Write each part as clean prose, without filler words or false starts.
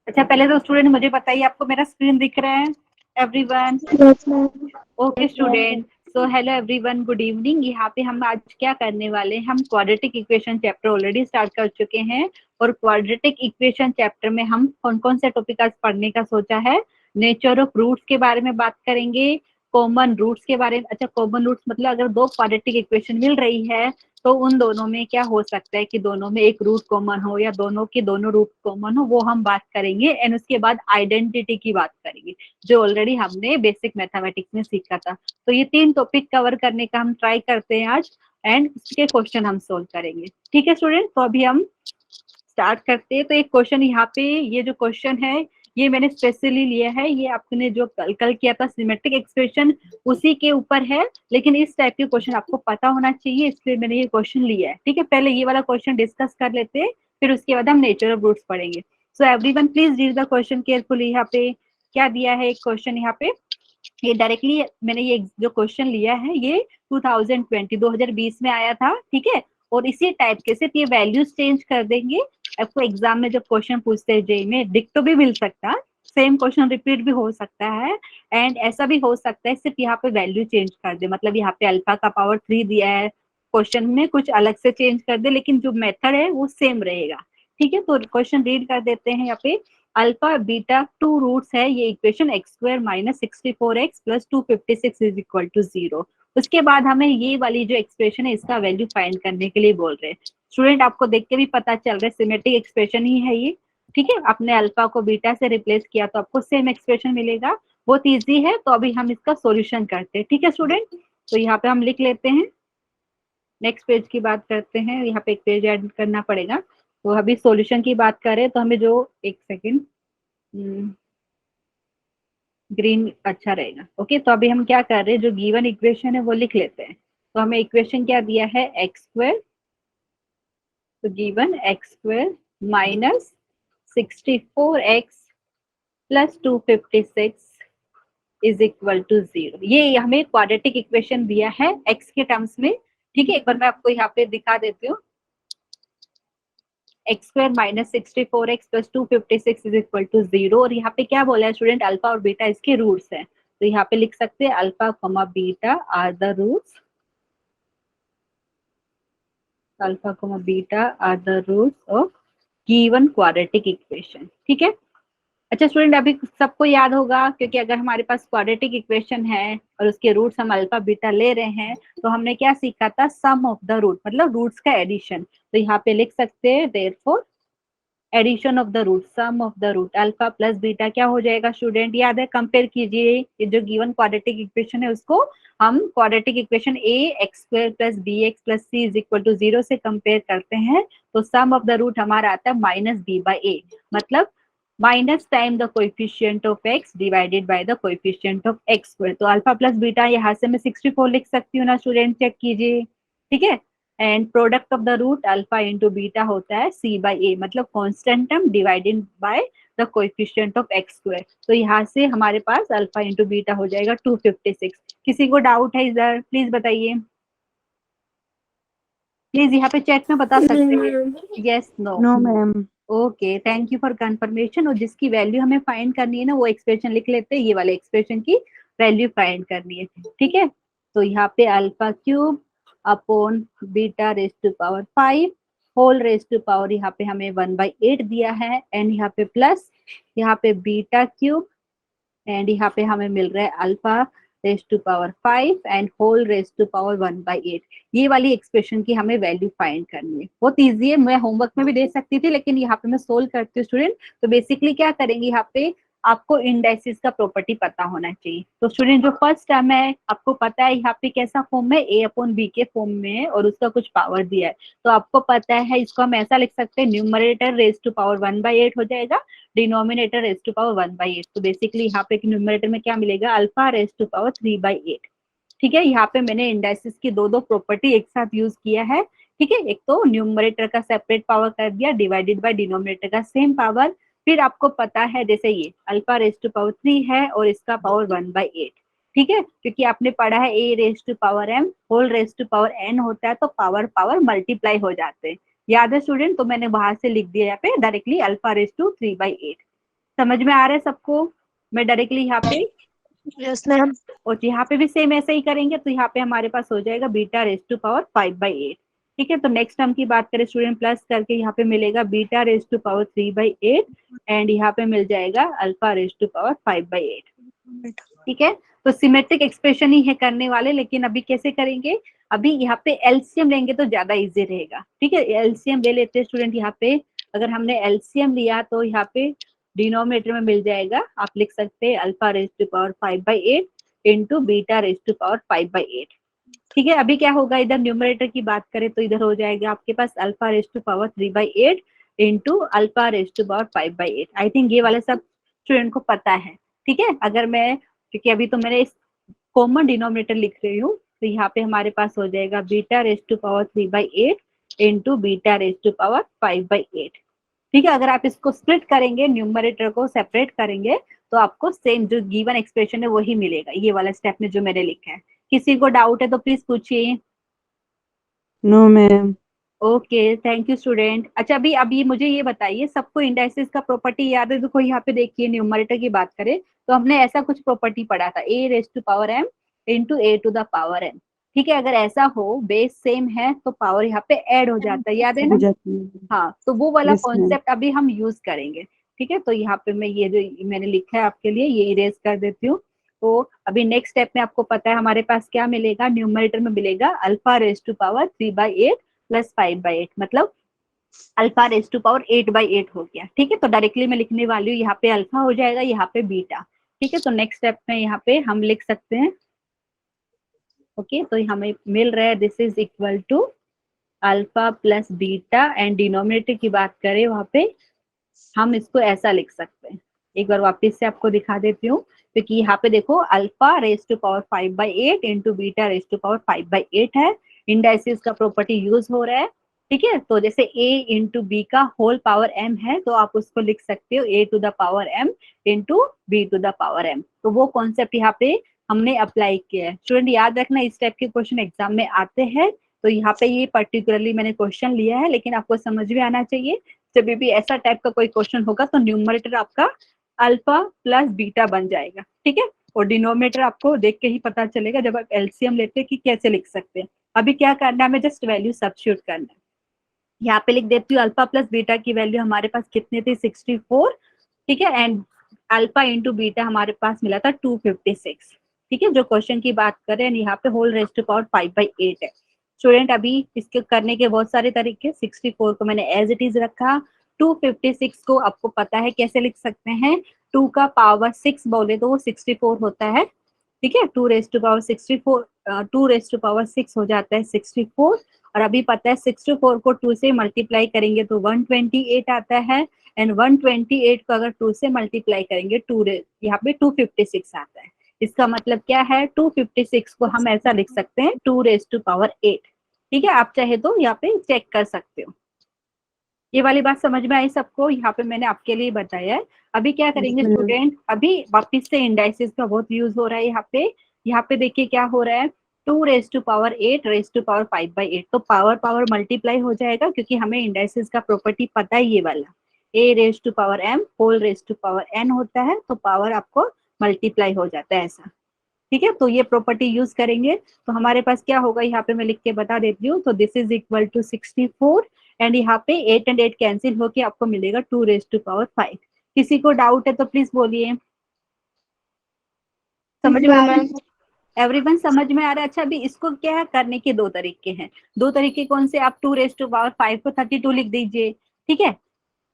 अच्छा, पहले तो स्टूडेंट मुझे बताइए, आपको मेरा स्क्रीन दिख रहा है everyone? Yes ma'am. Okay student, so hello everyone, good evening. यहाँ पे हम आज क्या करने वाले हैं, हम quadratic equation chapter already start कर चुके हैं, और क्वाड्रेटिक इक्वेशन चैप्टर में हम कौन कौन से टॉपिक आज पढ़ने का सोचा है। नेचर ऑफ रूट्स के बारे में बात करेंगे, कॉमन रूट्स के बारे में। अच्छा, कॉमन रूट्स मतलब अगर दो क्वाड्रेटिक इक्वेशन मिल रही है तो उन दोनों में क्या हो सकता है कि दोनों में एक रूट कॉमन हो या दोनों के दोनों रूट कॉमन हो, वो हम बात करेंगे। एंड उसके बाद आइडेंटिटी की बात करेंगे, जो ऑलरेडी हमने बेसिक मैथमेटिक्स में सीखा था। तो ये 3 टॉपिक कवर करने का हम ट्राई करते हैं आज, एंड उसके क्वेश्चन हम सोल्व करेंगे। ठीक है स्टूडेंट, तो अभी हम स्टार्ट करते हैं। तो एक क्वेश्चन यहाँ पे, ये जो क्वेश्चन है ये मैंने स्पेशली लिया है, ये आपने जो कल किया था सिमेट्रिक एक्सप्रेशन उसी के ऊपर है, लेकिन इस टाइप के क्वेश्चन आपको पता होना चाहिए, इसलिए मैंने ये क्वेश्चन लिया है। ठीक है, पहले ये वाला क्वेश्चन डिस्कस कर लेते हैं, फिर उसके बाद हम नेचर ऑफ रूट्स पढ़ेंगे। So everyone please read the question carefully. यहाँ पे क्या दिया है, एक क्वेश्चन यहाँ पे, ये डायरेक्टली मैंने ये जो क्वेश्चन लिया है ये 2020 में आया था। ठीक है, और इसी टाइप के सिर्फ ये वैल्यूज चेंज कर देंगे। आपको एग्जाम में जब क्वेश्चन पूछते हैं जेई में, डिक्टो भी मिल सकता है, सेम क्वेश्चन रिपीट भी हो सकता है, एंड ऐसा भी हो सकता है सिर्फ यहाँ पे वैल्यू चेंज कर दे, मतलब यहाँ पे अल्फा का पावर 3 दिया है, क्वेश्चन में कुछ अलग से चेंज कर दे, लेकिन जो मेथड है वो सेम रहेगा। ठीक है, तो क्वेश्चन रीड कर देते हैं। यहाँ पे अल्फा बीटा टू रूट्स है, ये equation x square minus 64x plus 256 is equal to 0। उसके बाद हमें ये वाली जो एक्सप्रेशन है इसका वैल्यू फाइंड करने के लिए बोल रहे हैं। स्टूडेंट आपको देख के भी पता चल रहा है सिमेट्रिक एक्सप्रेशन ही है ये। ठीक है, आपने अल्फा को बीटा से रिप्लेस किया तो आपको सेम एक्सप्रेशन मिलेगा, बहुत ईजी है। तो अभी हम इसका सोल्यूशन करते हैं। ठीक है स्टूडेंट, तो यहाँ पे हम लिख लेते हैं, नेक्स्ट पेज की बात करते हैं। यहाँ पे एक पेज ऐड करना पड़ेगा। तो अभी सॉल्यूशन की बात करें तो हमें जो, एक सेकेंड, ग्रीन अच्छा रहेगा। ओके, तो अभी हम क्या कर रहे हैं, जो गिवन इक्वेशन है वो लिख लेते हैं। तो हमें इक्वेशन क्या दिया है, एक्स स्क्वायर, तो given x square minus 64x plus 256 is equal to 0। ये हमें क्वाड्रेटिक इक्वेशन दिया है एक्स के टर्म्स में। ठीक है, एक बार मैं आपको यहाँ पे दिखा देती हूँ। X square minus 64x plus 256 is equal to 0, और यहाँ पे क्या बोला है स्टूडेंट, अल्फा और बीटा इसके रूट्स हैं। तो यहाँ पे लिख सकते हैं alpha comma beta are the roots, alpha comma beta are the roots of given quadratic equation. ठीक है, अच्छा स्टूडेंट, अभी सबको याद होगा, क्योंकि अगर हमारे पास क्वाड्रेटिक इक्वेशन है और उसके रूट्स हम अल्फा बीटा ले रहे हैं, तो हमने क्या सीखा था, सम ऑफ द रूट, मतलब रूट्स का एडिशन। तो यहाँ पे लिख सकते हैं therefore addition of the root, sum of the root alpha plus beta क्या हो जाएगा स्टूडेंट, याद है, कंपेयर कीजिए ये जो गिवन क्वाड्रेटिक इक्वेशन है उसको हम quadratic equation a x square plus B x plus C is equal to 0 से कंपेयर करते हैं। तो सम ऑफ द रूट हमारा आता है माइनस बी बाई ए, मतलब minus time the coefficient of x divided by the coefficient of x square. तो alpha plus beta यहाँ से मैं 64 लिख सकती हूँ ना स्टूडेंट, चेक कीजिए। ठीक है, and product of the root alpha into beta होता है सी बाई ए, मतलब constant term divided by the coefficient of x square. तो यहाँ से हमारे पास अल्फा इंटू बीटा हो जाएगा 256। किसी को डाउट है इधर, प्लीज बताइए, प्लीज यहाँ पे चैट में बता सकते हैं yes no. No ma'am. Okay, thank you for confirmation. और जिसकी वैल्यू हमें फाइंड करनी है ना, वो एक्सप्रेशन लिख लेते हैं, ये वाले एक्सप्रेशन की वैल्यू फाइंड करनी है। ठीक है, तो यहाँ पे alpha cube upon beta raise to power 5 whole raise to power, यहाँ पे हमें 1/8 दिया है, एंड यहाँ पे प्लस, यहाँ पे बीटा क्यूब, एंड यहाँ पे हमें मिल रहा है alpha raise to power 5 and whole raise to power 1/8। ये वाली एक्सप्रेशन की हमें वैल्यू फाइंड करनी है, बहुत इजी है, मैं होमवर्क में भी दे सकती थी, लेकिन यहाँ पे मैं सोल्व करती हूँ स्टूडेंट। तो बेसिकली क्या करेंगे, यहाँ पे आपको इंडाइसिस का प्रॉपर्टी पता होना चाहिए। तो स्टूडेंट जो फर्स्ट टर्म है आपको पता है यहाँ पे कैसा फॉर्म है, ए अपॉन बी के फॉर्म में है, और उसका कुछ पावर दिया है। तो आपको पता है इसको हम ऐसा लिख सकते हैं, न्यूमरेटर रेज टू पावर 1/8 हो जाएगा, डिनोमिनेटर रेज टू पावर 1/8। तो बेसिकली यहाँ पे न्यूमरेटर में क्या मिलेगा, अल्फा रेज टू पावर 3/8। ठीक है, यहाँ पे मैंने इंडाइसिस की दो दो प्रॉपर्टी एक साथ यूज किया है। ठीक है, एक तो न्यूमरेटर का सेपरेट पावर कर दिया, डिवाइडेड बाय डिनोमिनेटर का सेम पावर। फिर आपको पता है जैसे ये अल्फा रेज टू पावर 3 है और इसका पावर 1/8। ठीक है, क्योंकि आपने पढ़ा है a raise to power m whole raise to power n होता है, तो पावर पावर मल्टीप्लाई हो जाते हैं, याद है स्टूडेंट। तो मैंने बाहर से लिख दिया यहाँ पे डायरेक्टली अल्फा रेज टू 3/8। समझ में आ रहा है सबको? मैं डायरेक्टली यहाँ पे यस मैम। और यहाँ पे भी सेम ऐसे ही करेंगे, तो यहाँ पे हमारे पास हो जाएगा बीटा रेज टू पावर 5/8। ठीक है, तो नेक्स्ट टर्म की बात करें स्टूडेंट, प्लस करके यहाँ पे मिलेगा beta raise to power 3/8 and यहाँ पे मिल जाएगा अल्फा रेज टू पावर 5/8। ठीक है, तो सिमेट्रिक एक्सप्रेशन ही है करने वाले, लेकिन अभी कैसे करेंगे, अभी यहाँ पे एलसीएम लेंगे तो ज्यादा इजी रहेगा। ठीक है, एलसीएम ले लेते हैं स्टूडेंट। यहाँ पे अगर हमने एलसीएम लिया तो यहाँ पे डिनोमिनेटर में मिल जाएगा, आप लिख सकते हैं alpha raise to power 5/8 into beta raise to power 5/8। ठीक है, अभी क्या होगा, इधर न्यूमरेटर की बात करें तो इधर हो जाएगा आपके पास alpha raise to power 3/8 into alpha raise to power 5/8। I think ये वाले सब स्टूडेंट को पता है। ठीक है, अगर मैं, क्योंकि अभी तो मैंने इस कॉमन डिनोमिनेटर लिख रही हूँ, तो यहाँ पे हमारे पास हो जाएगा beta raise to power 3/8 into beta raise to power 5/8। ठीक है, अगर आप इसको स्प्लिट करेंगे, न्यूमरेटर को सेपरेट करेंगे, तो आपको सेम जो गिवन एक्सप्रेशन है वही मिलेगा, ये वाला स्टेप में जो मैंने लिखा है। किसी को डाउट है तो प्लीज पूछिए। No ma'am. Okay, thank you student. अच्छा, अभी मुझे ये बताइए, सबको इंडाइसिस का प्रॉपर्टी याद है? देखो यहाँ पे देखिए, न्यूमरेटर की बात करें तो हमने ऐसा कुछ प्रॉपर्टी पढ़ा था, a raise to power m into a to the power n. ठीक है, अगर ऐसा हो, बेस सेम है तो पावर यहाँ पे ऐड हो जाता है, याद है हो ना? जाती है। हाँ, तो वो वाला यस मैम। कॉन्सेप्ट अभी हम यूज करेंगे। ठीक है, तो यहाँ पे मैं ये जो मैंने लिखा है आपके लिए ये इरेज कर देती हूँ। तो अभी नेक्स्ट स्टेप में आपको पता है हमारे पास क्या मिलेगा, न्यूमरेटर में मिलेगा alpha raise to power 3/8 plus 5/8, मतलब अल्फा रेज टू पावर 8/8 हो गया। ठीक है, तो डायरेक्टली मैं लिखने वाली हूँ, यहाँ पे अल्फा हो जाएगा, यहाँ पे बीटा। ठीक है, तो नेक्स्ट स्टेप में यहाँ पे हम लिख सकते हैं। ओके, तो हमें मिल रहा है this is equal to alpha plus beta and denominator की बात करें वहां पे हम इसको ऐसा लिख सकते हैं। एक बार वापस से आपको दिखा देती हूँ, क्योंकि यहाँ पे देखो alpha raise to power 5/8 into beta raise to power 5/8 है, इंडाइसिस का प्रॉपर्टी यूज हो रहा है। ठीक है, तो जैसे a इंटू बी का होल पावर m है, तो आप उसको लिख सकते हो a to the power m into B to the power m। तो वो कॉन्सेप्ट यहाँ पे हमने अप्लाई किया है। स्टूडेंट याद रखना, इस टाइप के क्वेश्चन एग्जाम में आते हैं, तो यहाँ पे ये पर्टिकुलरली मैंने क्वेश्चन लिया है, लेकिन आपको समझ में आना चाहिए जब भी ऐसा टाइप का कोई क्वेश्चन होगा तो न्यूमरेटर आपका अल्फा प्लस बीटा बन जाएगा। ठीक है, और डिनोमिनेटर आपको देख के ही पता चलेगा जब आप एलसीएम लेते हैं कि कैसे लिख सकते हैं। अभी क्या करना है, हमें जस्ट वैल्यू सब्स्टिट्यूट करना है। यहाँ पे लिख देती हूँ अल्फा प्लस बीटा की वैल्यू हमारे पास कितनी थी, 64। ठीक है, एंड अल्फा इंटू बीटा हमारे पास मिला था 256। ठीक है, जो क्वेश्चन की बात करें, यहाँ पे होल रेज टू पावर 5/8 है। स्टूडेंट अभी इसके करने के बहुत सारे तरीके, 64 को मैंने एज इट इज रखा, 256 को आपको पता है कैसे लिख सकते हैं, 2 का पावर 6 बोले तो वो 64 होता है। ठीक है, 2 raise to power 64, 2 raise to power 6 हो जाता है 64। और अभी पता है 64 को 2 से मल्टीप्लाई करेंगे तो 128 आता है, एंड 128 को अगर 2 से मल्टीप्लाई करेंगे यहाँ पे 256 आता है। इसका मतलब क्या है, 256 को हम ऐसा लिख सकते हैं 2 रेज टू पावर 8। ठीक है, आप चाहे तो यहाँ पे चेक कर सकते हो। ये वाली बात समझ में आई सबको? यहाँ पे मैंने आपके लिए बताया है। अभी क्या करेंगे स्टूडेंट, अभी वापिस से इंडाइसिस का बहुत यूज हो रहा है यहाँ पे देखिए क्या हो रहा है, 2 raise to power 8 raise to power 5/8, तो पावर पावर मल्टीप्लाई हो जाएगा, क्योंकि हमें इंडाइसिस का प्रॉपर्टी पता है ये वाला, a raise to power m whole raise to power n होता है, तो पावर आपको मल्टीप्लाई हो जाता है ऐसा। ठीक है, तो ये प्रॉपर्टी यूज करेंगे तो हमारे पास क्या होगा, यहाँ पे मैं लिख के बता देती हूँ, तो this is equal to 64 and यहाँ पे 8 एंड 8 कैंसिल होके आपको मिलेगा 2 रेज टू पावर 5। किसी को डाउट है तो प्लीज बोलिए। समझ में आ रहा है? एवरीवन समझ में आ रहा है? अच्छा, अभी इसको क्या है करने के दो तरीके हैं। दो तरीके कौन से, आप 2 रेज टू पावर 5 को 32 लिख दीजिए। ठीक है,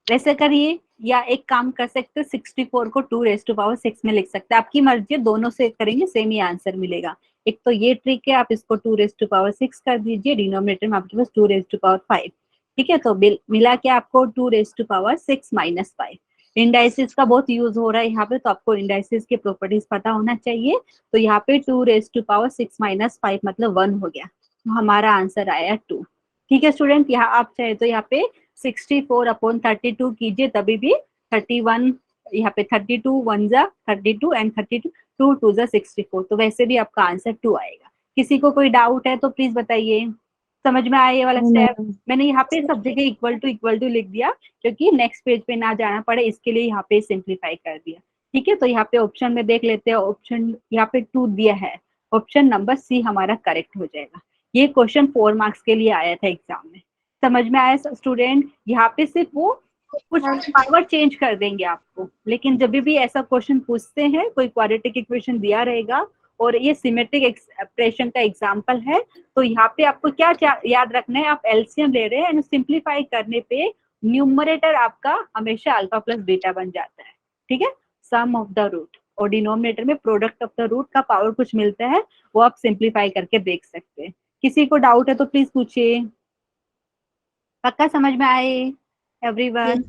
वैसे करिए, या एक काम कर सकते हो 64 को 2 रेज टू पावर 6 में लिख सकते हैं, आपकी मर्जी है, दोनों से करेंगे सेम ही आंसर मिलेगा। एक तो ये ट्रिक है, आप इसको 2 रेज टू पावर 6 कर दीजिए, डिनोमिनेटर में आपके पास 2 रेज टू पावर 5। ठीक है, तो मिला के आपको 2 raise to power 6 minus 5। Indices का बहुत यूज हो रहा है यहाँ पे, तो आपको इंडाइसिस के प्रॉपर्टीज पता होना चाहिए। तो यहाँ पे 2 रेज टू पावर 6 माइनस 5 मतलब 1 हो गया, तो हमारा आंसर आया 2। ठीक है स्टूडेंट, यहाँ आप चाहे तो यहाँ पे 64/32 कीजिए, तभी भी 31, यहाँ पे 32 1 जा 32 एंड 32 2 2 जा 64, तो वैसे भी आपका आंसर 2 आएगा। किसी को कोई डाउट है तो प्लीज बताइए। समझ में आया ये वाला नो स्टेप? मैम। मैंने यहाँ पे सब जगह इक्वल टू लिख दिया क्योंकि नेक्स्ट पेज पे ना जाना पड़े, इसके लिए यहाँ पे सिंप्लीफाई कर दिया। ठीक है, तो यहाँ पे ऑप्शन में देख लेते हैं, ऑप्शन यहाँ पे 2 दिया है, ऑप्शन नंबर सी हमारा करेक्ट हो जाएगा। ये क्वेश्चन 4 मार्क्स के लिए आया था एग्जाम में। समझ में आया स्टूडेंट? यहाँ पे सिर्फ वो कुछ पावर चेंज कर देंगे आपको, लेकिन जब भी ऐसा क्वेश्चन पूछते हैं, कोई क्वाड्रेटिक इक्वेशन दिया रहेगा और ये सिमेट्रिक एक्सप्रेशन का एग्जांपल है, तो यहाँ पे आपको क्या याद रखना है, आप एलसीएम ले रहे हैं एंड सिंप्लीफाई करने पे न्यूमरेटर आपका हमेशा अल्फा प्लस बीटा बन जाता है। ठीक है, सम ऑफ द रूट, और डिनोमिनेटर में प्रोडक्ट ऑफ द रूट का पावर कुछ मिलता है, वो आप सिंप्लीफाई करके देख सकते हैं। किसी को डाउट है तो प्लीज पूछिए। पक्का समझ में आए एवरीवन?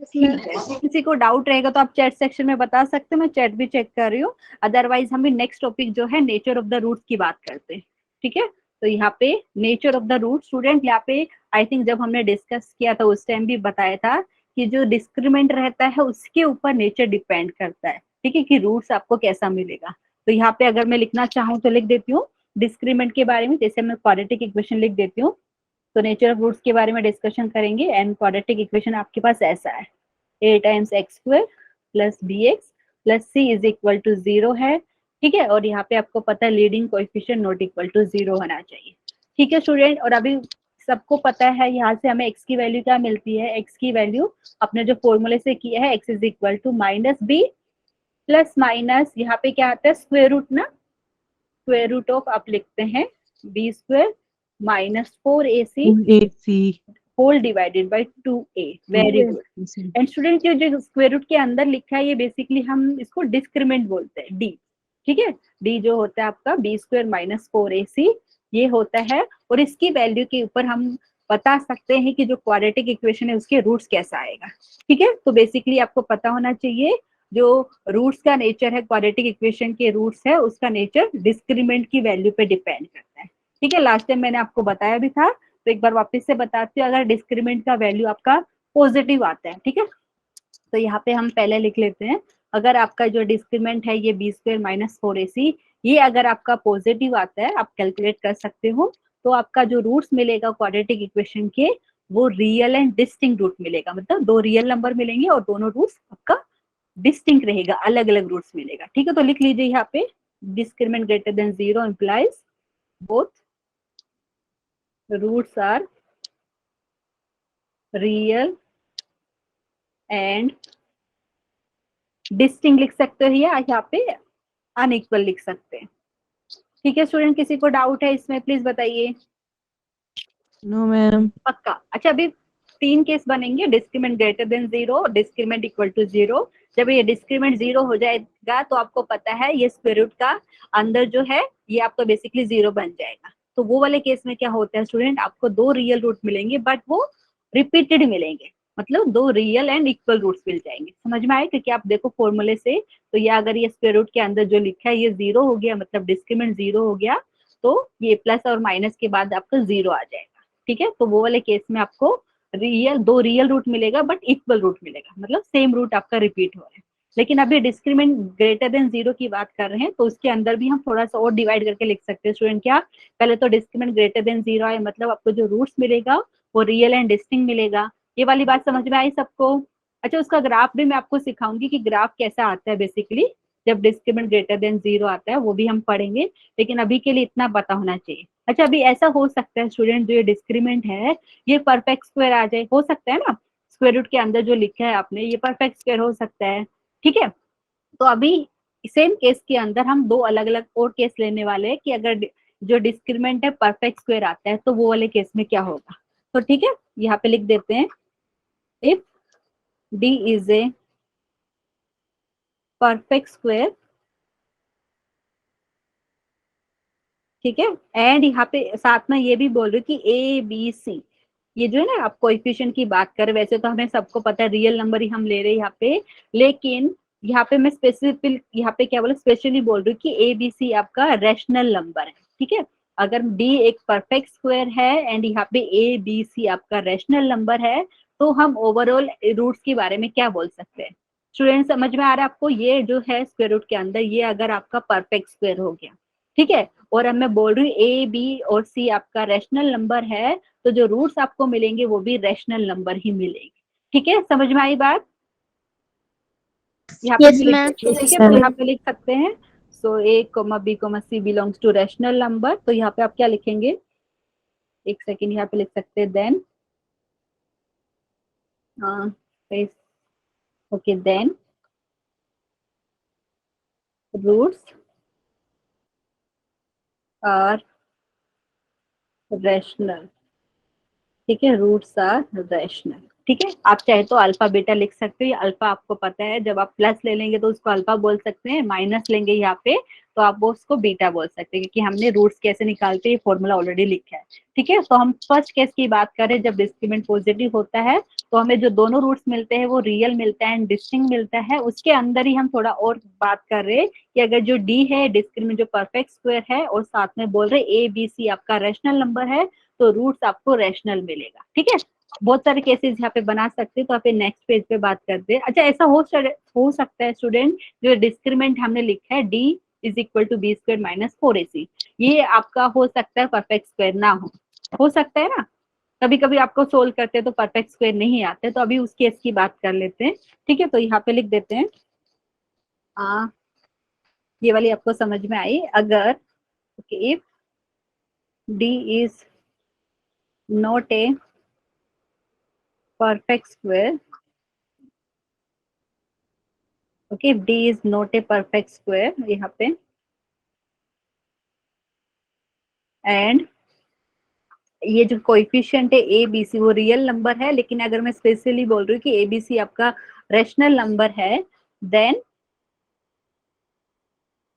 किसी को डाउट रहेगा तो आप चैट सेक्शन में बता सकते हैं, मैं चैट भी चेक कर रही हूँ। अदरवाइज हम भी नेक्स्ट टॉपिक जो है नेचर ऑफ द रूट की बात करते हैं। ठीक है, तो यहाँ पे nature of the root student, यहाँ पे आई थिंक जब हमने डिस्कस किया था उस टाइम भी बताया था कि जो डिस्क्रिमेंट रहता है उसके ऊपर नेचर डिपेंड करता है। ठीक है, कि रूट्स आपको कैसा मिलेगा। तो यहाँ पे अगर मैं लिखना चाहूँ तो लिख देती हूँ डिस्क्रिमेंट के बारे में, जैसे मैं क्वाड्रेटिक इक्वेशन लिख देती हूँ, तो नेचर ऑफ रूट्स के बारे में डिस्कशन करेंगे। एंड क्वाड्रेटिक इक्वेशन आपके पास ऐसा है, a times x square plus B x plus C is equal to 0 है। ठीक है, और यहाँ पे आपको पता है leading coefficient not equal to 0 होना चाहिए। ठीक है स्टूडेंट, और अभी सबको पता है यहाँ से हमें x की वैल्यू क्या मिलती है, x की वैल्यू अपने जो फॉर्मूले से किया है, x is equal to minus B plus minus यहाँ पे क्या आता है स्क्वायर रूट ना, स्क्वायर रूट ऑफ आप लिखते हैं B square minus 4ac whole divided by 2a। Very good. And student जो स्क्वायर रूट के अंदर लिखा है ये बेसिकली हम इसको डिस्क्रिमेंट बोलते हैं, डी। ठीक है, डी जो होता है आपका बी स्क्वायर माइनस 4ac ये होता है, और इसकी वैल्यू के ऊपर हम बता सकते हैं कि जो क्वाड्रेटिक इक्वेशन है उसके रूट्स कैसा आएगा। ठीक है, तो बेसिकली आपको पता होना चाहिए जो रूट्स का नेचर है, क्वाड्रेटिक इक्वेशन के रूट्स है उसका नेचर डिस्क्रिमेंट की वैल्यू पे डिपेंड करता है। ठीक है, लास्ट टाइम मैंने आपको बताया भी था, तो एक बार वापस से बताती हूँ। अगर डिस्क्रिमेंट का वैल्यू आपका पॉजिटिव आता है, ठीक है, तो यहाँ पे हम पहले लिख लेते हैं, अगर आपका जो डिस्क्रिमेंट है ये बी स्क्वायर माइनस 4ac, ये अगर आपका पॉजिटिव आता है, आप कैलकुलेट कर सकते हो, तो आपका जो रूट्स मिलेगा क्वाड्रेटिक इक्वेशन के वो रियल एंड डिस्टिंक्ट रूट मिलेगा। मतलब दो रियल नंबर मिलेंगे और दोनों रूट्स आपका डिस्टिंक्ट रहेगा, अलग अलग रूट्स मिलेगा। ठीक है, तो लिख लीजिए यहाँ पे discriminant greater than 0 implies both roots are real and distinct लिख सकते हो, या यहाँ पे अनइक्वल लिख सकते हैं। ठीक है स्टूडेंट, किसी को डाउट है इसमें प्लीज बताइए। No ma'am. पक्का? अच्छा, अभी 3 केस बनेंगे, discriminant greater than 0, discriminant equal to 0। जब ये डिस्क्रिमेंट 0 हो जाएगा तो आपको पता है ये स्क्वायर रूट का अंदर जो है ये आपको बेसिकली 0 बन जाएगा। तो वो वाले केस में क्या होता है स्टूडेंट, आपको 2 रियल रूट मिलेंगे बट वो रिपीटेड मिलेंगे, मतलब 2 रियल एंड इक्वल रूट्स मिल जाएंगे। समझ में आए? क्योंकि आप देखो फॉर्मूले से, तो ये अगर ये स्क्वायर रूट के अंदर जो लिखा है ये 0 हो गया, मतलब डिस्क्रिमेंट 0 हो गया, तो ये प्लस और माइनस के बाद आपका 0 आ जाएगा। ठीक है, तो वो वाले केस में आपको दो रियल रूट मिलेगा बट इक्वल रूट मिलेगा, मतलब सेम रूट आपका रिपीट हो रहा है। लेकिन अभी डिस्क्रिमेंट ग्रेटर देन 0 की बात कर रहे हैं, तो उसके अंदर भी हम थोड़ा सा और डिवाइड करके लिख सकते हैं स्टूडेंट। क्या? पहले तो डिस्क्रिमेंट ग्रेटर देन 0 है, मतलब आपको जो रूट्स मिलेगा वो रियल एंड डिस्टिंक्ट मिलेगा। ये वाली बात समझ में आई सबको? अच्छा, उसका ग्राफ भी मैं आपको सिखाऊंगी कि ग्राफ कैसा आता है बेसिकली जब डिस्क्रिमेंट ग्रेटर देन 0 आता है, वो भी हम पढ़ेंगे, लेकिन अभी के लिए इतना पता होना चाहिए। अच्छा, अभी ऐसा हो सकता है स्टूडेंट जो ये डिस्क्रिमेंट है ये परफेक्ट स्क्वायर आ जाए, हो सकता है ना, स्क्वायर रूट के अंदर जो लिखा है आपने ये परफेक्ट स्क्वायर हो सकता है। ठीक है, तो अभी सेम केस के अंदर हम 2 अलग अलग और केस लेने वाले हैं कि अगर जो डिस्क्रिमेंट है परफेक्ट स्क्वायर आता है तो वो वाले केस में क्या होगा। तो ठीक है, यहाँ पे लिख देते हैं if d is a perfect square, ठीक है, एंड यहाँ पे साथ में ये भी बोल रही हूँ कि ए बी सी, ये जो है ना आप कोएफिशिएंट की बात करें, वैसे तो हमें सबको पता है रियल नंबर ही हम ले रहे हैं यहाँ पे, लेकिन यहाँ पे मैं स्पेसिफिक यहाँ पे क्या बोला स्पेशली बोल रही हूँ कि ए बी सी आपका रैशनल नंबर है। ठीक है, अगर डी एक परफेक्ट स्क्वायर है एंड यहाँ पे ए बी सी आपका रैशनल नंबर है, तो हम ओवरऑल रूट्स के बारे में क्या बोल सकते हैं? स्टूडेंट समझ में आ रहा है आपको? ये जो है स्क्वायर रूट के अंदर ये अगर आपका परफेक्ट स्क्वायर हो गया, ठीक है। और अब मैं बोल रही हूँ ए बी और सी आपका रैशनल नंबर है, तो जो रूट्स आपको मिलेंगे वो भी रैशनल नंबर ही मिलेंगे। ठीक है, समझ में आई बात? यहाँ पे यस मैं लिख मैम। देती हूँ, ठीक है। तो यहाँ पे लिख सकते हैं, so a comma b comma c belongs to rational number. तो यहाँ पे आप क्या लिखेंगे, एक सेकेंड, यहाँ पे लिख सकते हैं then, okay, then roots are rational. ठीक है, रूट्स आर रैशनल। ठीक है, आप चाहे तो अल्फा बीटा लिख सकते हो, या अल्फा आपको पता है, जब आप प्लस ले लेंगे तो उसको अल्फा बोल सकते हैं, माइनस लेंगे यहाँ पे तो आप वो उसको बीटा बोल सकते हैं, क्योंकि हमने रूट्स कैसे निकालते हैं फॉर्मूला ऑलरेडी लिखा है। ठीक है, तो हम फर्स्ट केस की बात करें, जब डिस्क्रिमिनेंट पॉजिटिव होता है तो हमें जो दोनों रूट्स मिलते हैं वो रियल मिलता है एंड डिस्टिंक्ट मिलता है। उसके अंदर ही हम थोड़ा और बात कर रहे हैं कि अगर जो डी है डिस्क्रिमिनेंट जो परफेक्ट स्क्वायर है, और साथ में बोल रहे ए बी सी आपका रैशनल नंबर है, तो रूट्स आपको रैशनल मिलेगा। ठीक है, बहुत सारे केसेस यहाँ पे बना सकते हैं, तो आप नेक्स्ट पेज पे बात करते हैं। अच्छा, ऐसा हो सकता है स्टूडेंट, जो डिस्क्रिमिनेंट हमने लिखा है D is equal to B square minus 4ac, ये आपका हो सकता है परफेक्ट स्क्वायर ना हो सकता है ना, कभी कभी आपको सोल्व करते हैं तो परफेक्ट स्क्वायर नहीं आते, तो अभी उस केस की बात कर लेते हैं। ठीक है, तो यहाँ पे लिख देते हैं, ये वाली आपको समझ में आई, अगर if D is not a perfect square, okay, if d is not a perfect square यहाँ पे, एंड ये जो कोएफिशिएंट है ए बी सी वो रियल नंबर है, लेकिन अगर मैं स्पेशली बोल रही हूँ कि ए बी सी आपका रैशनल नंबर है, then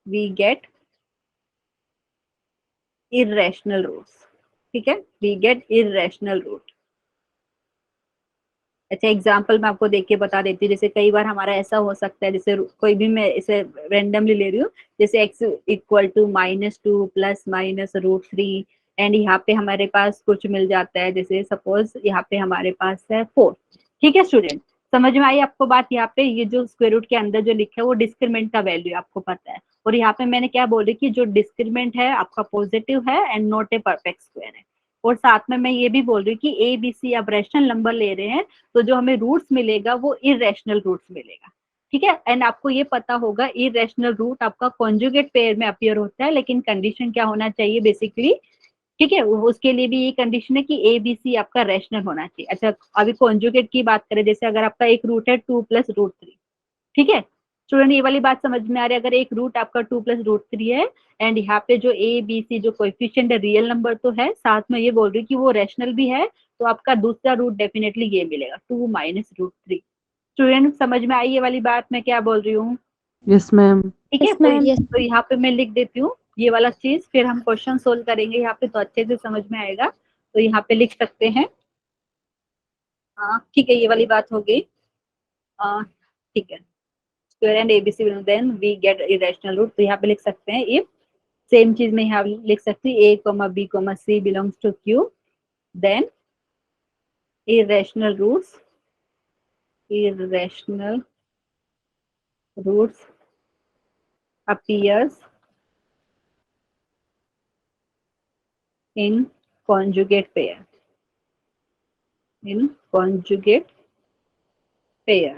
we get irrational roots. ठीक है, वी गेट इररेशनल रूट। अच्छा, एग्जाम्पल मैं आपको देख के बता देती हूँ, जैसे कई बार हमारा ऐसा हो सकता है, जैसे कोई भी, मैं इसे रेंडमली ले रही हूँ, जैसे x equal to -2 plus minus √3, and यहाँ पे हमारे पास कुछ मिल जाता है, जैसे सपोज यहाँ पे हमारे पास है 4। ठीक है स्टूडेंट, समझ में आई आपको बात? यहाँ पे ये जो स्क्वायर रूट के अंदर जो लिखा है वो डिस्क्रिमिनेंट का वैल्यू आपको पता है, और यहाँ पे मैंने क्या बोली कि जो डिस्क्रिमिनेंट है आपका पॉजिटिव है and not a perfect square है, और साथ में मैं ये भी बोल रही हूँ कि ए बी सी आप रैशनल नंबर ले रहे हैं, तो जो हमें रूट्स मिलेगा वो इररेशनल रूट्स मिलेगा। ठीक है, एंड आपको ये पता होगा इररेशनल रूट आपका कॉन्जुगेट पेयर में अपीयर होता है, लेकिन कंडीशन क्या होना चाहिए बेसिकली, ठीक है, उसके लिए भी ये कंडीशन है कि ए बी सी आपका रैशनल होना चाहिए। अच्छा, अभी कॉन्जुगेट की बात करें, जैसे अगर आपका एक रूट है 2 + √3, ठीक है स्टूडेंट, ये वाली बात समझ में आ रही है? अगर एक रूट आपका 2 + √3 है, एंड यहाँ पे जो ए बी सी जो कोएफिशिएंट है रियल नंबर तो है, साथ में ये बोल रही कि वो रैशनल भी है, तो आपका दूसरा रूट डेफिनेटली ये मिलेगा 2 - √3। स्टूडेंट, समझ में आई ये वाली बात मैं क्या बोल रही हूँ? Yes ma'am. ठीक है, यस मैम। तो यहाँ पे मैं लिख देती हूँ ये वाला चीज, फिर हम क्वेश्चन सोल्व करेंगे यहाँ पे, तो अच्छे से समझ में आएगा। तो यहाँ पे लिख सकते हैं, ठीक है, ये वाली बात हो गई। ठीक है, square and ABC then we get irrational root, तो यहाँ पे लिख सकते हैं इफ, सेम चीज में यहाँ लिख सकते हैं a comma b comma c belongs to Q, then irrational roots appears in conjugate pair,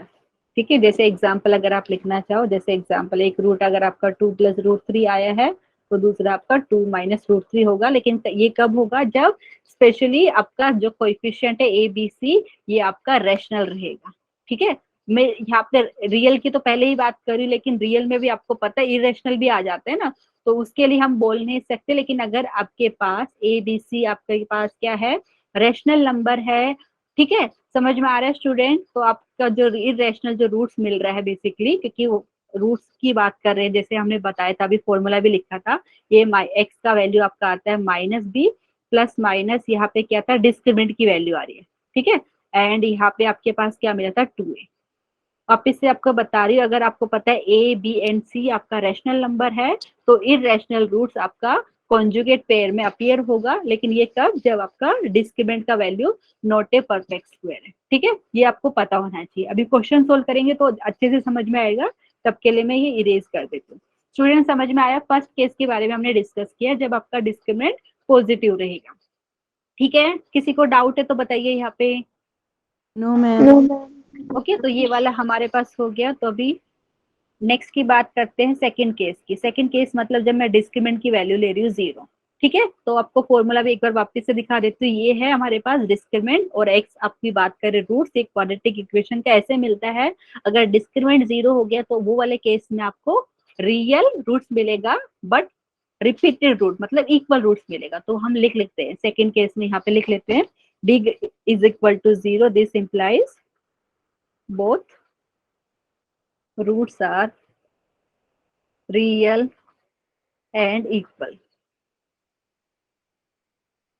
ठीक है, जैसे एग्जाम्पल अगर आप लिखना चाहो, जैसे एग्जाम्पल एक रूट अगर आपका 2 + √3 आया है, तो दूसरा आपका 2 - √3 होगा, लेकिन ये कब होगा, जब स्पेशली आपका जो कोएफिशिएंट है ए बी सी ये आपका रैशनल रहेगा। ठीक है, मैं यहाँ पे रियल की तो पहले ही बात करी, लेकिन रियल में भी आपको पता है इरेशनल भी आ जाते हैं ना, तो उसके लिए हम बोल नहीं सकते, लेकिन अगर आपके पास ए बी सी आपके पास क्या है, रैशनल नंबर है, ठीक है, समझ में आ रहा है स्टूडेंट? तो आपका जो इरेशनल जो रूट्स मिल रहा है बेसिकली, क्योंकि वो रूट्स की बात कर रहे हैं, जैसे हमने बताया था, अभी फॉर्मूला भी लिखा था, ये एक्स का वैल्यू आपका आता है -b प्लस माइनस यहाँ पे क्या था, डिस्क्रिमिनेंट की वैल्यू आ रही है। ठीक है, एंड यहाँ पे आपके पास क्या मिला था, 2a। वापिस से आपको बता रही हूँ, अगर आपको पता है ए बी एंड सी आपका रैशनल नंबर है, तो इररेशनल रूट्स आपका कॉन्जुगेट पेयर में अपीयर होगा, लेकिन ये कब, जब आपका डिस्क्रिमिनेंट का value not a perfect square है। ठीक है, ये आपको पता होना चाहिए। अभी क्वेश्चन सोल्व करेंगे तो अच्छे से समझ में आएगा, तब के लिए मैं ये इरेज कर देती हूँ। स्टूडेंट समझ में आया? फर्स्ट केस के बारे में हमने डिस्कस किया जब आपका डिस्क्रिमिनेंट पॉजिटिव रहेगा। ठीक है, किसी को डाउट है तो बताइए यहाँ पे। No ma'am. ओके, तो ये वाला हमारे पास हो गया। तो अभी नेक्स्ट की बात करते हैं सेकंड केस की। सेकंड केस मतलब जब मैं डिस्क्रिमिनेंट की वैल्यू ले रही हूँ 0। ठीक है, तो आपको फॉर्मूला भी एक बार वापस से दिखा देती हूँ। ये है हमारे पास डिस्क्रिमिनेंट और एक्स आपकी बात करें रूट्स एक क्वाड्रेटिक इक्वेशन का ऐसे मिलता है। अगर डिस्क्रिमिनेंट 0 हो गया तो वो वाले केस में आपको रियल रूट्स मिलेगा, बट रिपीटेड रूट मतलब इक्वल रूट्स मिलेगा। तो हम लिख लेते हैं सेकंड केस में, यहाँ पे लिख लेते हैं डिग is equal to 0, this implies both roots are real and equal.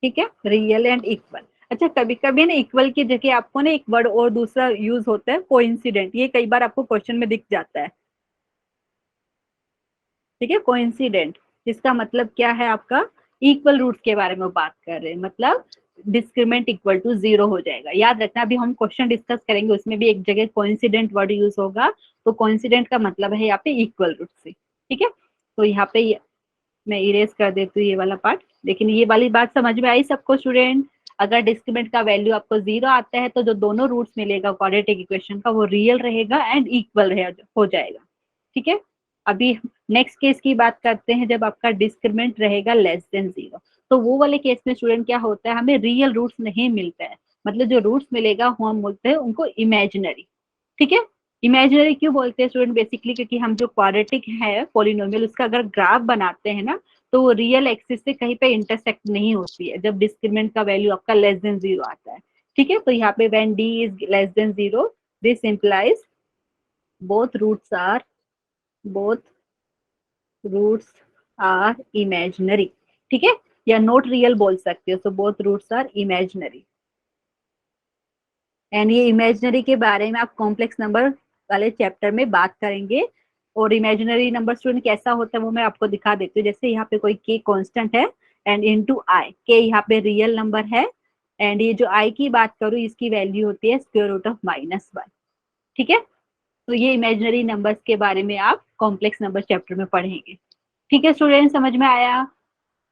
ठीक है, रियल एंड इक्वल। अच्छा, कभी कभी ना इक्वल की जगह आपको ना एक वर्ड और दूसरा यूज होता है कोइंसिडेंट। ये कई बार आपको क्वेश्चन में दिख जाता है। ठीक है, कोइंसिडेंट जिसका मतलब क्या है, आपका इक्वल रूट्स के बारे में बात कर रहे हैं, मतलब डिस्क्रिमिनेंट इक्वल टू 0 हो जाएगा। याद रखना, अभी हम क्वेश्चन डिस्कस करेंगे उसमें भी एक जगह कोइंसिडेंट वर्ड यूज होगा। तो कोइंसिडेंट का मतलब है यहाँ पे इक्वल रूट से। ठीक है, तो यहाँ पे मैं इरेज कर देती हूँ ये वाला पार्ट। लेकिन ये वाली बात समझ में आई सबको स्टूडेंट? अगर डिस्क्रिमिनेंट का वैल्यू आपको 0 आता है तो जो दोनों रूट्स मिलेगा क्वाड्रेटिक इक्वेशन का वो रियल रहेगा एंड इक्वल हो जाएगा। ठीक है, अभी नेक्स्ट केस की बात करते हैं जब आपका डिस्क्रिमिनेंट रहेगा लेस देन 0। तो वो वाले केस में स्टूडेंट क्या होता है, हमें रियल रूट्स नहीं मिलता है। मतलब जो रूट्स मिलेगा वो हम बोलते हैं उनको इमेजिनरी। ठीक है, इमेजिनरी क्यों बोलते हैं स्टूडेंट? बेसिकली क्योंकि हम जो क्वाड्रेटिक है पॉलिनोमियल उसका अगर ग्राफ बनाते हैं ना तो वो रियल एक्सिस से कहीं पे इंटरसेक्ट नहीं होती है जब डिस्क्रिमिनेंट का वैल्यू आपका लेस देन 0 आता है। ठीक है, तो यहाँ पे when D is less than 0 this implies both roots are both roots are imaginary. ठीक है, या नॉट रियल बोल सकते हो। So both roots are imaginary. And ये इमेजिनरी के बारे में आप कॉम्प्लेक्स नंबर वाले चैप्टर में बात करेंगे। और इमेजिनरी नंबर स्टूडेंट कैसा होता है वो मैं आपको दिखा देती हूँ। जैसे यहाँ पे कोई के कांस्टेंट है एंड इनटू आई, के यहाँ पे रियल नंबर है एंड ये जो आई की बात करूँ इसकी वैल्यू होती है स्क्वायर रूट ऑफ -1। ठीक है, तो ये इमेजिनरी नंबर्स के बारे में आप कॉम्प्लेक्स नंबर चैप्टर में पढ़ेंगे। ठीक है स्टूडेंट, समझ में आया?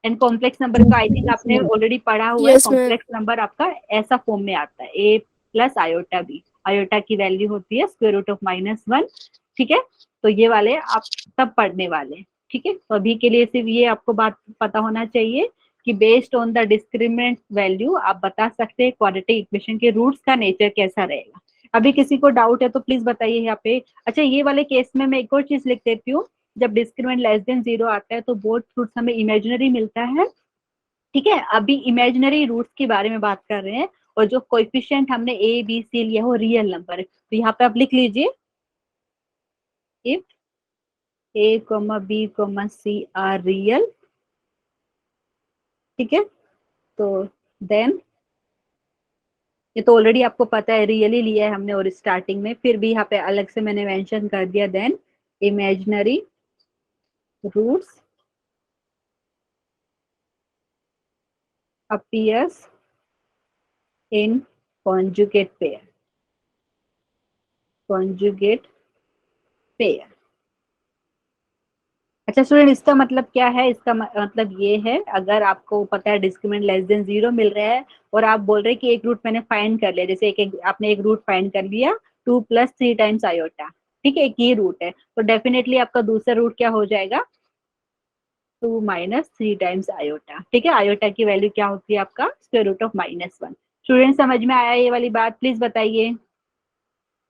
एंड कॉम्प्लेक्स नंबर का आई थिंक आपने ऑलरेडी पढ़ा हुआ है। Yes ma'am. कॉम्प्लेक्स नंबर आपका ऐसा फॉर्म में आता है ए प्लस आयोटा बी। आयोटा की वैल्यू होती है स्क्वायर रूट ऑफ -1। ठीक है, तो ये वाले आप सब पढ़ने वाले हैं। ठीक है, तो अभी के लिए सिर्फ ये आपको बात पता होना चाहिए कि based on the discriminant value आप बता सकते हैं क्वाड्रेटिक इक्वेशन के रूट्स का नेचर कैसा रहेगा। अभी किसी को डाउट है तो प्लीज बताइए यहाँ पे। अच्छा, ये वाले केस में मैं एक और चीज लिख देती हूँ। जब डिस्क्रिमिनेंट लेस देन 0 आता है तो बोथ रूट्स हमें इमेजिनरी मिलता है। ठीक है, अभी इमेजिनरी रूट्स के बारे में बात कर रहे हैं और जो कोएफिशिएंट हमने ए बी सी लिया वो रियल नंबर है। तो यहाँ पे आप लिख लीजिए if A comma B comma C are real. ठीक है, तो देन ये तो ऑलरेडी आपको पता है रियली लिया है हमने और स्टार्टिंग में, फिर भी यहाँ पे अलग से मैंने मेंशन कर दिया then imaginary roots appears in conjugate pair। conjugate pair। अच्छा स्टूडेंट, इसका मतलब क्या है? इसका मतलब ये है, अगर आपको पता है डिस्क्रिमिनेंट लेस देन 0 मिल रहा है और आप बोल रहे हैं कि एक रूट मैंने फाइंड कर लिया, जैसे आपने एक रूट फाइंड कर लिया 2 + 3 टाइम्स आयोटा। ठीक है, एक ये रूट है तो डेफिनेटली आपका दूसरा रूट क्या हो जाएगा 2 - 3 टाइम्स आयोटा। ठीक है, आयोटा की वैल्यू क्या होती है आपका स्क्वायर रूट ऑफ -1। स्टूडेंट समझ में आया ये वाली बात? प्लीज बताइए।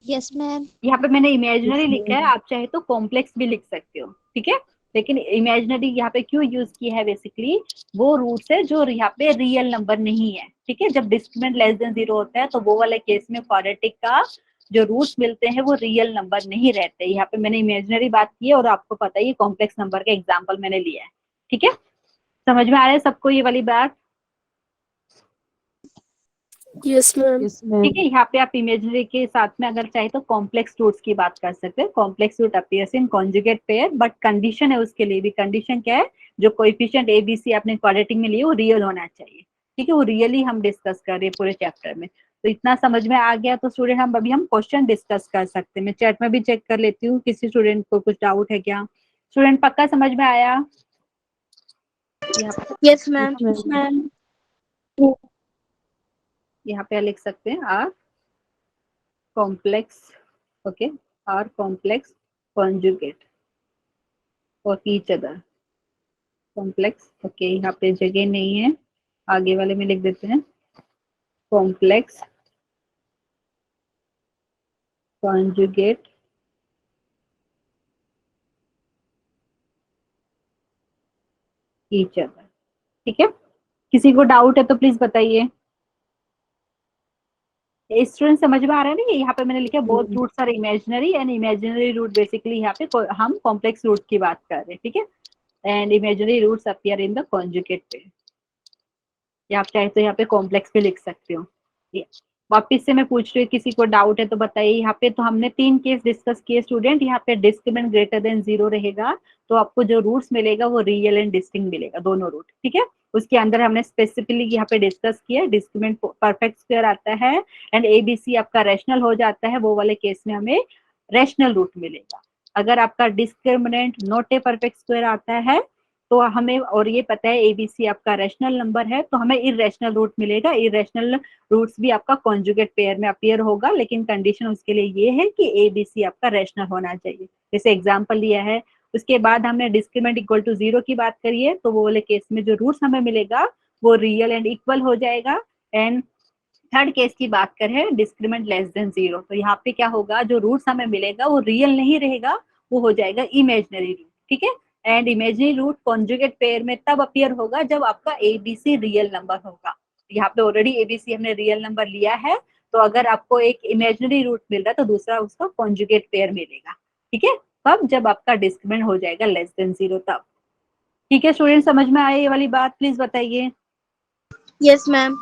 Yes ma'am. यहाँ पे मैंने इमेजिनरी लिखा है, आप चाहे तो कॉम्प्लेक्स भी लिख सकते हो। ठीक है, लेकिन इमेजिनरी यहाँ पे क्यों यूज की है? बेसिकली वो रूट्स है जो यहाँ पे रियल नंबर नहीं है। ठीक है, जब डिस्क्रिमिनेंट लेस देन 0 होता है तो वो वाले केस में क्वाड्रेटिक का जो रूट्स मिलते हैं वो रियल नंबर नहीं रहते। यहाँ पे मैंने इमेजिनरी बात की है और आपको पता है कॉम्प्लेक्स नंबर का एग्जाम्पल मैंने लिया है। ठीक है, समझ में आ रहा है सबको ये वाली बात? Yes ma'am. Yes ma'am. ठीक है, यहाँ पे आप इमेजिनरी के साथ में अगर चाहे तो कॉम्प्लेक्स रूट्स की बात कर सकते हैं। Complex root appears in conjugate pair, but condition है उसके लिए भी। कंडीशन क्या है? जो कोएफिशिएंट ए बी सी आपने क्वाड्रेटिक में लिए वो रियल होना चाहिए। ठीक है, वो रियली हम डिस्कस कर रहे हैं पूरे चैप्टर में। तो इतना समझ में आ गया तो स्टूडेंट हम क्वेश्चन डिस्कस कर सकते हैं। मैं चैट में भी चेक कर लेती हूँ किसी स्टूडेंट को कुछ डाउट है क्या। स्टूडेंट पक्का समझ में आया? Yes, ma'am. Yes, ma'am. यहाँ पे लिख सकते हैं are complex, okay, are complex conjugate और ईच अदर कॉम्प्लेक्स, ओके, यहाँ पे जगह नहीं है, आगे वाले में लिख देते हैं कॉम्प्लेक्स कॉन्जुगेट ईच अदर। ठीक है, किसी को डाउट है तो प्लीज बताइए। स्टूडेंट समझ में आ रहा है ना? यहाँ पे मैंने लिखा both roots are imaginary and imaginary root basically यहाँ पे हम कॉम्प्लेक्स रूट की बात कर रहे हैं। ठीक है, and imaginary roots appear in the conjugate pair, या आप चाहे तो यहाँ पे कॉम्प्लेक्स पे लिख सकते हो। वापिस से मैं पूछ रही हूँ, किसी को डाउट है तो बताइए। यहाँ पे तो हमने 3 केस डिस्कस किए स्टूडेंट। यहाँ पे डिस्क्रिमिनेंट ग्रेटर देन 0 रहेगा तो आपको जो रूट्स मिलेगा वो रियल एंड डिस्टिंक्ट मिलेगा, दोनों रूट। ठीक है, उसके अंदर हमने स्पेसिफिकली यहाँ पे डिस्कस किया डिस्क्रिमिनेंट परफेक्ट स्क्वायर आता है एंड एबीसी आपका रैशनल हो जाता है, वो वाले केस में हमें रैशनल रूट मिलेगा। अगर आपका discriminant not a perfect square आता है तो हमें, और ये पता है एबीसी आपका रैशनल नंबर है, तो हमें इररेशनल रूट मिलेगा। इररेशनल रूट्स भी आपका कॉन्जुगेट पेयर में अपीयर होगा, लेकिन कंडीशन उसके लिए ये है कि एबीसी आपका रैशनल होना चाहिए। जैसे एग्जांपल लिया है। उसके बाद हमने डिस्क्रिमिनेंट इक्वल टू 0 की बात करी है, तो वो वाले केस में जो रूट्स हमें मिलेगा वो रियल एंड इक्वल हो जाएगा। एंड थर्ड केस की बात करें डिस्क्रिमिनेंट लेस देन 0, तो यहाँ पे क्या होगा, जो रूट्स हमें मिलेगा वो रियल नहीं रहेगा, वो हो जाएगा इमेजिनरी रूट। ठीक है, and imaginary root conjugate pair में तब अपीयर होगा जब आपका एबीसी रियल नंबर होगा। यहाँ पे ऑलरेडी एबीसी हमने रियल नंबर लिया है, तो अगर आपको एक इमेजिनरी रूट मिल रहा है तो दूसरा उसका कॉन्जुगेट पेयर मिलेगा। ठीक है, कब? जब आपका डिस्क्रिमिनेंट हो जाएगा लेस देन 0 तब। ठीक है स्टूडेंट, समझ में आया ये वाली बात? प्लीज बताइए। Yes, ma'am.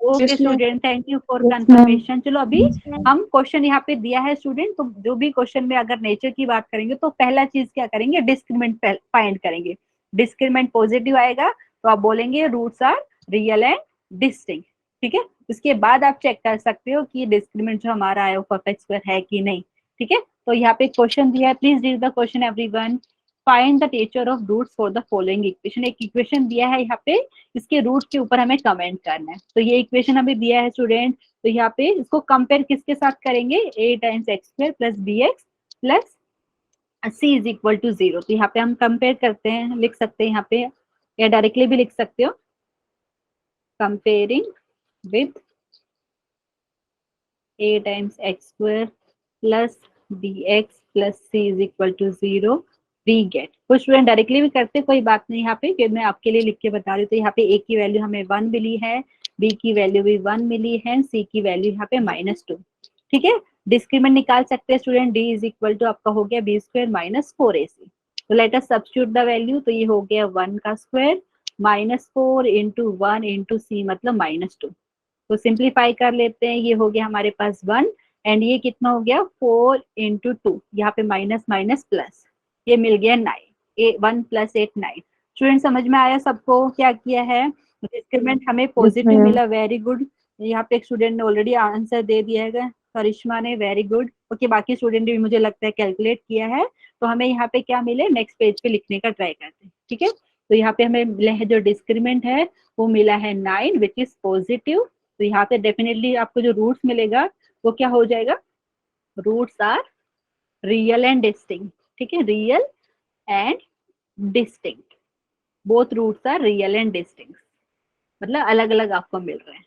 Okay student, thank you for Yes, confirmation. चलो अभी Yes, ma'am. हम क्वेश्चन यहाँ पे दिया है स्टूडेंट, तो जो भी क्वेश्चन में अगर नेचर की बात करेंगे तो पहला चीज क्या करेंगे, डिस्क्रिमिनेंट फाइंड करेंगे। डिस्क्रिमिनेंट पॉजिटिव आएगा तो आप बोलेंगे roots are real and distinct. ठीक है, उसके बाद आप चेक कर सकते हो कि डिस्क्रिमिनेंट जो हमारा है वो परफेक्ट स्क्वायर है कि नहीं। ठीक है, तो यहाँ पे क्वेश्चन दिया है, please read the question everyone. Find the nature of roots for the following equation. एक इक्वेशन दिया है यहाँ पे, इसके रूट के ऊपर हमें कमेंट करना है। तो ये इक्वेशन हमें दिया है स्टूडेंट, तो यहाँ पे इसको कंपेयर किसके साथ करेंगे, a times x square plus B x plus C is equal to 0। तो यहाँ पे हम कंपेयर करते हैं, लिख सकते हैं यहाँ पे, या डायरेक्टली भी लिख सकते हो, comparing with a times x square plus B x plus C is equal to 0 we get. कुछ स्टूडेंट डायरेक्टली भी करते, कोई बात नहीं, यहाँ पे मैं आपके लिए लिख के बता रही हूँ। तो यहाँ पे a की वैल्यू हमें 1 मिली है, b की वैल्यू भी 1 मिली है, c की वैल्यू यहाँ पे -2। ठीक है, डिस्क्रिमिनेंट निकाल सकते हैं student, d is equal to आपका हो गया b स्क्वायर माइनस 4ac। तो let us substitute the value, तो ये हो गया 1 का स्क्वायर -4 इंटू 1 इंटू सी मतलब -2। तो सिंप्लीफाई कर लेते हैं, ये हो गया हमारे पास 1 एंड ये कितना हो गया 4 इंटू 2, यहाँ पे माइनस माइनस प्लस, ये मिल गया 9, 1 + 8 9। स्टूडेंट समझ में आया सबको क्या किया है? डिस्क्रिमिनेंट हमें पॉजिटिव मिला, वेरी गुड। यहाँ पे एक स्टूडेंट ने ऑलरेडी आंसर दे दिया है, करिश्मा ने, वेरी गुड। ओके, बाकी स्टूडेंट ने भी मुझे लगता है कैलकुलेट किया है। तो हमें यहाँ पे क्या मिले, नेक्स्ट पेज पे लिखने का ट्राई करते हैं। ठीक है, तो यहाँ पे हमें मिला है जो डिस्क्रिमिनेंट है वो मिला है 9 विच इज पॉजिटिव। तो यहाँ पे डेफिनेटली आपको जो रूट्स मिलेगा वो क्या हो जाएगा, roots are real and distinct. ठीक है, real and distinct, both roots are real and distinct, मतलब अलग अलग आपको मिल रहे हैं।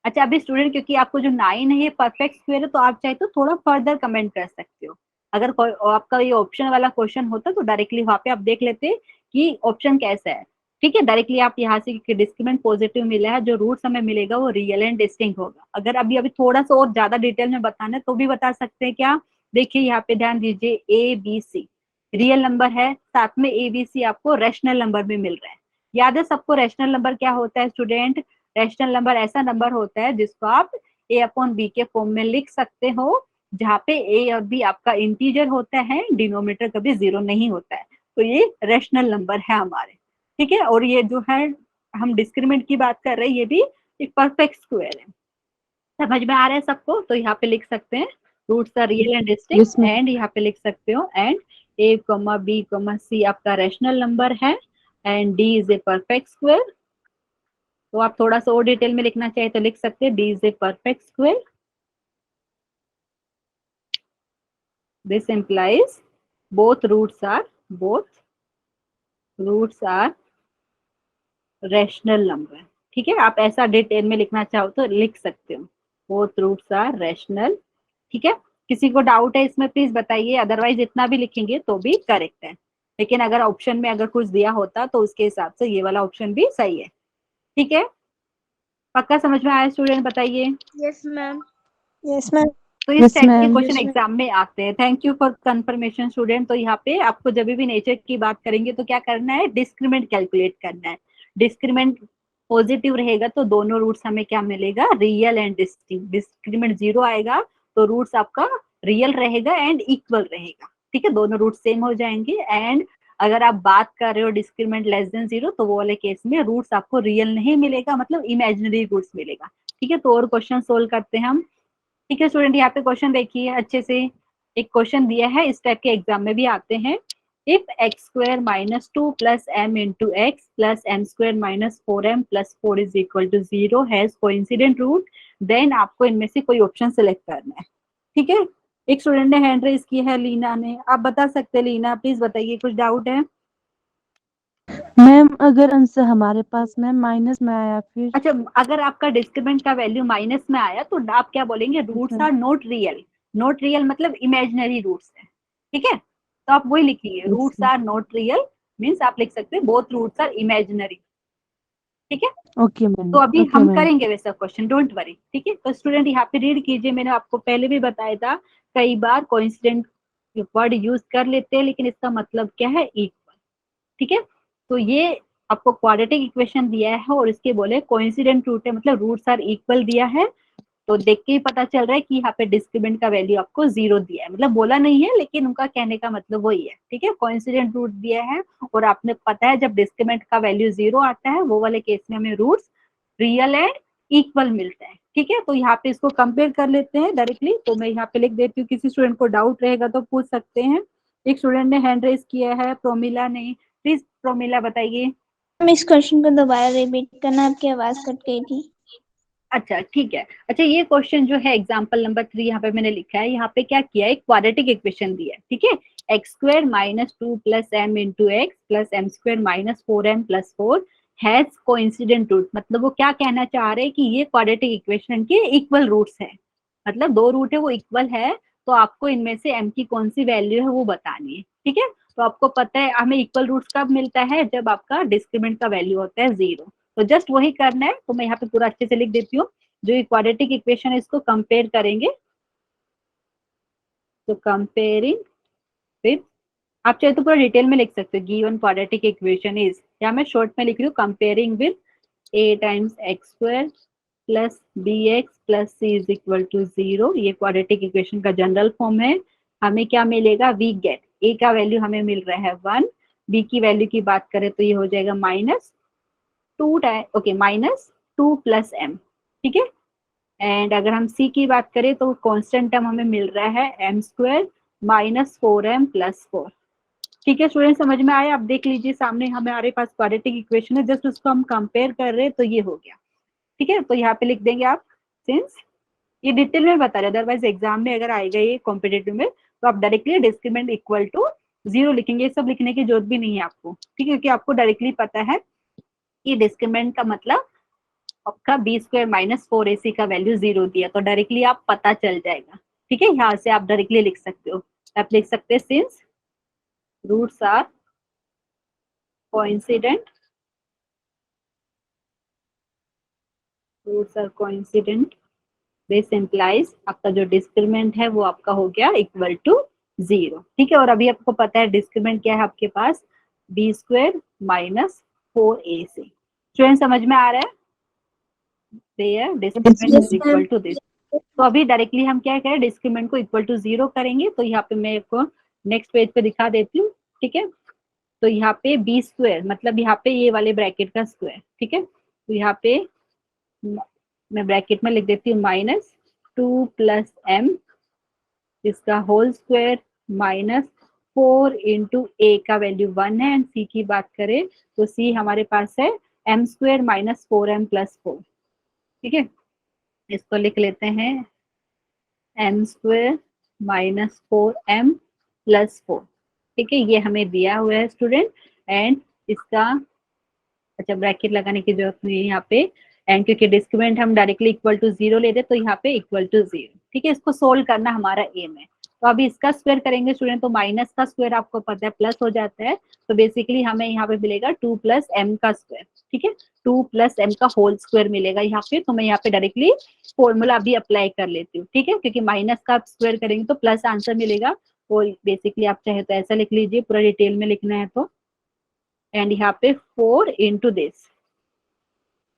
अच्छा, अभी स्टूडेंट क्योंकि आपको जो 9 है ये परफेक्ट स्क्वायर है, तो आप चाहे तो थोड़ा फर्दर कमेंट कर सकते हो। अगर आपका ये ऑप्शन वाला क्वेश्चन होता तो डायरेक्टली वहां पे आप देख लेते कि ऑप्शन कैसा है। ठीक है, डायरेक्टली आप यहाँ से डिस्क्रिमिनेंट पॉजिटिव मिला है, जो रूट्स हमें मिलेगा वो रियल एंड डिस्टिंक्ट होगा। अगर अभी थोड़ा सा और ज्यादा डिटेल में बताना है तो भी बता सकते हैं। क्या, देखिए यहाँ पे ध्यान दीजिए, A B C real number है, साथ में ए बी सी आपको रैशनल नंबर भी मिल रहा है। याद है सबको रैशनल नंबर क्या होता है स्टूडेंट? रैशनल नंबर ऐसा नंबर होता है जिसको आप a अपॉन बी के फॉर्म में लिख सकते हो, जहाँ पे a और b आपका इंटीजर होता है, डिनोमिनेटर कभी 0 नहीं होता है, तो ये रैशनल नंबर है हमारे। ठीक है, और ये जो है हम डिस्क्रिमिनेंट की बात कर रहे हैं, ये भी एक परफेक्ट स्क्वायर है। समझ में आ रहा है सबको? तो यहाँ पे लिख सकते हैं roots are real and distinct, Yes, ma'am. And यहाँ पे लिख सकते हो एंड A, B, C आपका रैशनल नंबर है and D is a perfect square. तो आप थोड़ा सा और डिटेल में लिखना चाहे तो लिख सकते हैं D is a perfect square. This implies both roots are rational number. ठीक है, आप ऐसा डिटेल में लिखना चाहो तो लिख सकते हो, बोथ रूट्स आर रैशनल। ठीक है, किसी को डाउट है इसमें प्लीज बताइए, अदरवाइज इतना भी लिखेंगे तो भी करेक्ट है, लेकिन अगर ऑप्शन में अगर कुछ दिया होता तो उसके हिसाब से ये वाला ऑप्शन भी सही है। ठीक है, पक्का समझ में आया स्टूडेंट, बताइए। Yes, ma'am. Yes, ma'am. तो इस Yes, टाइप के ma'am. क्वेश्चन एग्जाम में आते हैं। Thank you for confirmation student. तो यहाँ पे आपको जब भी नेचर की बात करेंगे तो क्या करना है, डिस्क्रिमिनेंट कैलकुलेट करना है। डिस्क्रिमिनेंट पॉजिटिव रहेगा तो दोनों रूट्स हमें क्या मिलेगा, रियल एंड डिस्टिंक्ट। डिस्क्रिमिनेंट 0 आएगा तो रूट्स आपका रियल रहेगा एंड इक्वल रहेगा। ठीक है, दोनों रूट सेम हो जाएंगे। एंड अगर आप बात कर रहे हो डिस्क्रिमिनेंट लेस देन 0 तो वो वाले केस में रूट्स आपको रियल नहीं मिलेगा, मतलब इमेजिनरी रूट्स मिलेगा। ठीक है, तो और क्वेश्चन सोल्व करते हैं हम। ठीक है स्टूडेंट, यहाँ पे क्वेश्चन देखिए अच्छे से। एक क्वेश्चन दिया है, इस टाइप के एग्जाम में भी आते हैं। If X square minus 2 plus M into X plus M square minus 4m plus 4 is equal to 0 has coincident root, then आपको इनमें से कोई ऑप्शन सिलेक्ट करना है। ठीक है, एक स्टूडेंट ने हैंड रेज की है, लीना ने। आप बता सकते हैं लीना, प्लीज बताइए, कुछ डाउट है? मैम अगर आंसर हमारे पास मैम माइनस में आया फिर? अच्छा, अगर आपका डिस्क्रिमिनेंट का वैल्यू माइनस में आया तो आप क्या बोलेंगे, roots are not real. Not real मतलब इमेजिनरी रूट्स है। ठीक है, तो आप वही लिखिए, roots are not real means आप लिख सकते हैं बोथ रूट्स आर इमेजिनरी। ठीक है, ओके मैम। तो अभी ओके हम मैम। करेंगे वैसा क्वेश्चन, डोंट वरी। ठीक है, तो स्टूडेंट यहाँ पे रीड कीजिए, मैंने आपको पहले भी बताया था, कई बार कोइंसिडेंट वर्ड यूज कर लेते हैं लेकिन इसका मतलब क्या है, इक्वल। ठीक है, तो ये आपको क्वाड्रेटिक इक्वेशन दिया है और इसके बोले कोइंसिडेंट रूट है, मतलब रूट्स आर इक्वल दिया है। तो देख के ही पता चल रहा है कि यहाँ पे डिस्क्रिमिनेंट का वैल्यू आपको 0 दिया है, मतलब बोला नहीं है लेकिन उनका कहने का मतलब वही है। ठीक है, कोइंसिडेंट रूट दिया है और आपने पता है जब डिस्क्रिमिनेंट का वैल्यू 0 आता है वो वाले केस में हमें रूट्स रियल एंड इक्वल मिलता है। ठीक है, तो यहाँ पे इसको कंपेयर कर लेते हैं डायरेक्टली। तो मैं यहाँ पे लिख देती हूँ, किसी स्टूडेंट को डाउट रहेगा तो पूछ सकते हैं। एक स्टूडेंट ने हैंड रेज किया है, प्रोमिला ने। प्लीज प्रोमिला बताइए। मैम इस क्वेश्चन को दोबारा रिपीट करना, आपकी आवाज कट गई थी। अच्छा ठीक है, अच्छा ये क्वेश्चन जो है एग्जांपल नंबर 3 यहाँ पे मैंने लिखा है, यहाँ पे क्या किया है, क्वाड्रेटिक इक्वेशन दिया है। ठीक है, x square minus 2 plus M into X plus M square minus 4m plus 4 has coincident root. मतलब वो क्या कहना चाह रहे हैं कि ये क्वाड्रेटिक इक्वेशन के इक्वल रूट्स है, मतलब दो रूट है वो इक्वल है। तो आपको इनमें से m की कौन सी वैल्यू है वो बतानी है। ठीक है, तो आपको पता है हमें इक्वल रूट्स कब मिलता है, जब आपका डिस्क्रिमिनेंट का वैल्यू होता है 0। तो जस्ट वही करना है। तो मैं यहाँ पे पूरा अच्छे से लिख देती हूँ, जो क्वाड्रेटिक इक्वेशन है इसको कंपेयर करेंगे। तो कंपेयरिंग विद, आप चाहे तो पूरा डिटेल में लिख सकते हो, गिवन क्वाड्रेटिक इक्वेशन इज, या मैं शॉर्ट में लिख रही हूँ, comparing with a times x square plus B x plus C is equal to 0। ये क्वाड्रेटिक इक्वेशन का जनरल फॉर्म है। हमें क्या मिलेगा, वी गेट a का वैल्यू हमें मिल रहा है 1, b की वैल्यू की बात करें तो ये हो जाएगा minus 2 okay minus 2 plus m। ठीक है, एंड अगर हम c की बात करें तो कांस्टेंट टर्म हमें मिल रहा है m square minus 4m plus 4। ठीक है स्टूडेंट, समझ में आया? आप देख लीजिए सामने हमारे पास क्वाड्रेटिक इक्वेशन है, जस्ट उसको हम कंपेयर कर रहे हैं तो ये हो गया। ठीक है, तो यहाँ पे लिख देंगे आप, सिंस ये डिटेल में बता रहे, अदरवाइज एग्जाम में अगर आएगा ये कॉम्पिटेटिव में तो आप डायरेक्टली डिस्क्रिमिनेंट इक्वल टू 0 लिखेंगे। ये सब लिखने की जरूरत भी नहीं है आपको। ठीक है, क्योंकि आपको डायरेक्टली पता है कि डिस्क्रिमिनेंट का मतलब आपका बी स्क्वायर माइनस 4ac का वैल्यू 0 दिया, तो डायरेक्टली आप पता चल जाएगा। ठीक है, यहाँ से आप डायरेक्टली लिख सकते हो। आप लिख सकते हैं since roots are coincident, roots are coincident, this implies आपका जो डिस्क्रिमिनेंट है वो आपका हो गया इक्वल टू 0। ठीक है, और अभी आपको पता है डिस्क्रिमिनेंट क्या है आपके पास, b square minus 4ac। Student समझ में आ रहा है? There discriminant Yes, is equal ma'am. To this. तो अभी डायरेक्टली हम क्या करें, डिस्क्रिमिनेंट को इक्वल टू 0 करेंगे। तो यहाँ पे मैं आपको नेक्स्ट पेज पे दिखा देती हूँ। ठीक है, तो यहाँ पे बी स्क्वायर मतलब यहाँ पे ये वाले ब्रैकेट का स्क्वायर। ठीक है, तो यहाँ पे मैं ब्रैकेट में लिख देती हूँ माइनस 2 प्लस m इसका होल स्क्वायर माइनस 4 इंटू ए का वैल्यू 1 है एंड सी की बात करें तो सी हमारे पास है M square minus 4m plus 4। ठीक है, इसको लिख लेते हैं M square minus 4m plus 4। ठीक है, ये हमें दिया हुआ है स्टूडेंट एंड इसका अच्छा ब्रैकेट लगाने की जरूरत नहीं है यहाँ पे एंड क्योंकि डिस्क्रिमिनेंट हम डायरेक्टली इक्वल टू 0 लेते तो यहाँ पे इक्वल टू 0। ठीक है, इसको सोल्व करना हमारा एम है। तो अभी इसका स्क्वायर करेंगे स्टूडेंट तो माइनस का स्क्वायर आपको पता है प्लस हो जाता है, तो बेसिकली हमें यहाँ पे मिलेगा 2 प्लस एम का स्क्वायर। ठीक है, 2 प्लस एम का होल स्क्वायर मिलेगा यहाँ पे। तो मैं यहाँ पे डायरेक्टली फॉर्मूला अभी अप्लाई कर लेती हूँ। ठीक है, क्योंकि माइनस का स्क्वायर करेंगे तो प्लस आंसर मिलेगा। और बेसिकली आप चाहे तो ऐसा लिख लीजिए, पूरा डिटेल में लिखना है तो एंड यहाँ पे 4 into this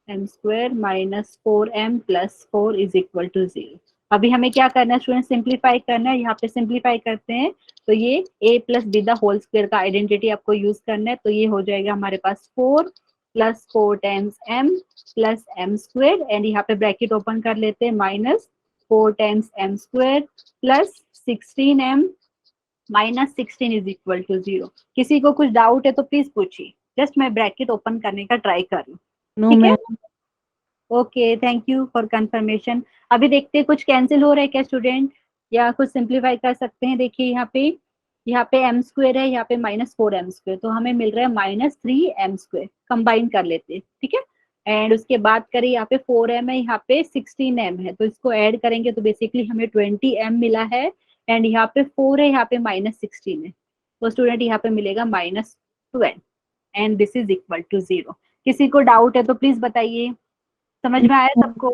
M square minus 4m plus 4 is equal to 0। अभी हमें क्या करना है स्टूडेंट, सिंप्लीफाई करना है। यहाँ पे सिंप्लीफाई करते हैं तो ये a plus B the whole square का आइडेंटिटी आपको यूज करना है। तो ये हो जाएगा हमारे पास 4 plus 4 times m plus m square and यहाँ पे ब्रैकेट ओपन कर लेते हैं minus 4 times m square plus 16m minus 16 is equal to 0। किसी को कुछ डाउट है तो प्लीज पूछिए, जस्ट मैं ब्रैकेट ओपन करने का ट्राई कर रही हूँ। नो ठीक है, ma'am. Okay, thank you for confirmation. अभी देखते हैं कुछ कैंसिल हो रहा है क्या स्टूडेंट, या कुछ सिंप्लीफाई कर सकते हैं। देखिए यहाँ पे एम स्क्वेयर है, यहाँ पे माइनस 4m स्क्वेयर, तो हमें मिल रहा है माइनस 3m स्क्वेयर। कंबाइन कर लेते हैं। ठीक है, एंड उसके बाद करें यहाँ पे 4m है, यहाँ पे 16m है, तो इसको ऐड करेंगे तो बेसिकली हमें 20m मिला है एंड यहाँ पे 4 है, यहाँ पे माइनस 16 है, तो स्टूडेंट यहाँ पे मिलेगा minus 12 and this is equal to 0। किसी को डाउट है तो प्लीज बताइए, समझ में आया सबको?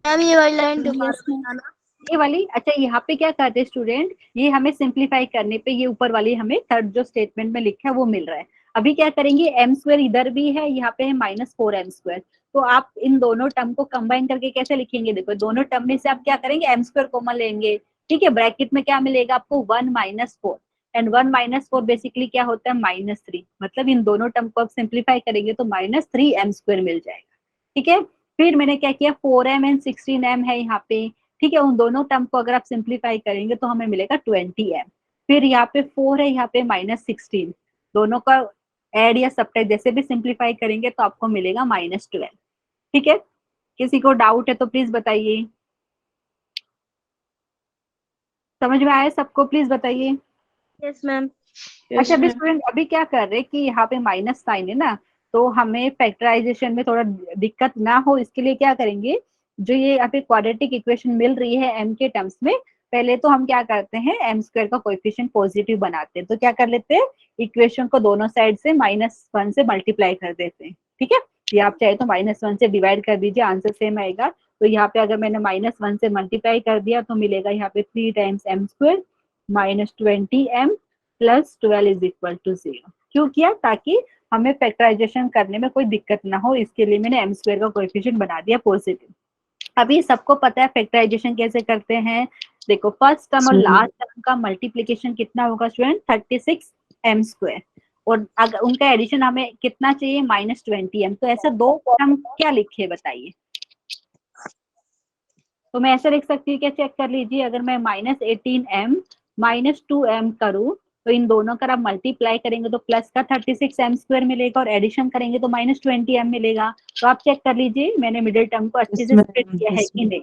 मैम ये वाली लाइन दोबारा बताना। ये वाली, अच्छा यहाँ पे क्या करते हैं स्टूडेंट, ये हमें सिंप्लीफाई करने पे ये ऊपर वाली हमें थर्ड जो स्टेटमेंट में लिखा है वो मिल रहा है। अभी क्या करेंगे, एम स्क्वायर इधर भी है, यहाँ पे है माइनस 4m स्क्वायर, तो आप इन दोनों टर्म को कंबाइन करके कैसे लिखेंगे, देखो दोनों टर्म में से आप क्या करेंगे, एम स्क्वायर कॉमन लेंगे। ठीक है, ब्रैकेट में क्या मिलेगा आपको 1 माइनस 4 एंड 1 माइनस 4 बेसिकली क्या होता है माइनस 3, मतलब इन दोनों टर्म को आप सिंप्लीफाई करेंगे तो माइनस 3m स्क्वायर मिल जाएगा। ठीक है, फिर मैंने क्या किया 4m एंड 16m है यहाँ पे। ठीक है, उन दोनों टर्म को अगर आप सिंप्लीफाई करेंगे तो हमें मिलेगा 20m। फिर यहाँ पे 4 है, यहाँ पे माइनस 16, दोनों का ऐड या सब्ट्रैक्ट जैसे भी सिंप्लीफाई करेंगे तो आपको मिलेगा माइनस 12। ठीक है, किसी को डाउट है तो प्लीज बताइए, समझ में आया सबको, प्लीज बताइए। Yes ma'am. अच्छा अभी स्टूडेंट अभी क्या कर रहे हैं कि यहाँ पे माइनस साइन है ना, तो हमें फैक्टराइजेशन में थोड़ा दिक्कत ना हो इसके लिए क्या करेंगे, जो ये यहाँ पे क्वाड्रेटिक इक्वेशन मिल रही है m के टर्म्स में, पहले तो हम क्या करते हैं m स्क्वायर का कोएफिशिएंट पॉजिटिव बनाते हैं। तो क्या कर लेते हैं, इक्वेशन को दोनों साइड से -1 से मल्टीप्लाई कर देते हैं। ठीक है, या आप चाहे तो -1 से डिवाइड कर दीजिए, आंसर सेम आएगा। तो यहाँ पे अगर मैंने -1 से मल्टीप्लाई कर दिया तो मिलेगा यहाँ पे 3 times m square minus 20m plus 12 is equal to 0। क्यों किया, ताकि हमें फैक्टराइजेशन करने में कोई दिक्कत ना हो, इसके लिए मैंने m स्क्वायर का कोएफिशिएंट बना दिया पॉजिटिव। अभी सबको पता है फैक्टराइजेशन कैसे करते हैं। देखो फर्स्ट टर्म और लास्ट टर्म का मल्टीप्लीकेशन कितना होगा स्टूडेंट, 36m स्क्वायर, और अगर उनका एडिशन हमें कितना चाहिए -20m। तो ऐसा दो टर्म क्या लिखे बताइए, तो मैं ऐसा लिख सकती हूँ क्या, चेक कर लीजिए। अगर मैं -18m -2m करूँ तो इन दोनों का आप मल्टीप्लाई करेंगे तो प्लस का 36m स्क्वायर मिलेगा और एडिशन करेंगे तो -20m मिलेगा। तो आप चेक कर लीजिए मैंने मिडिल टर्म को अच्छे से स्प्लिट किया है कि नहीं।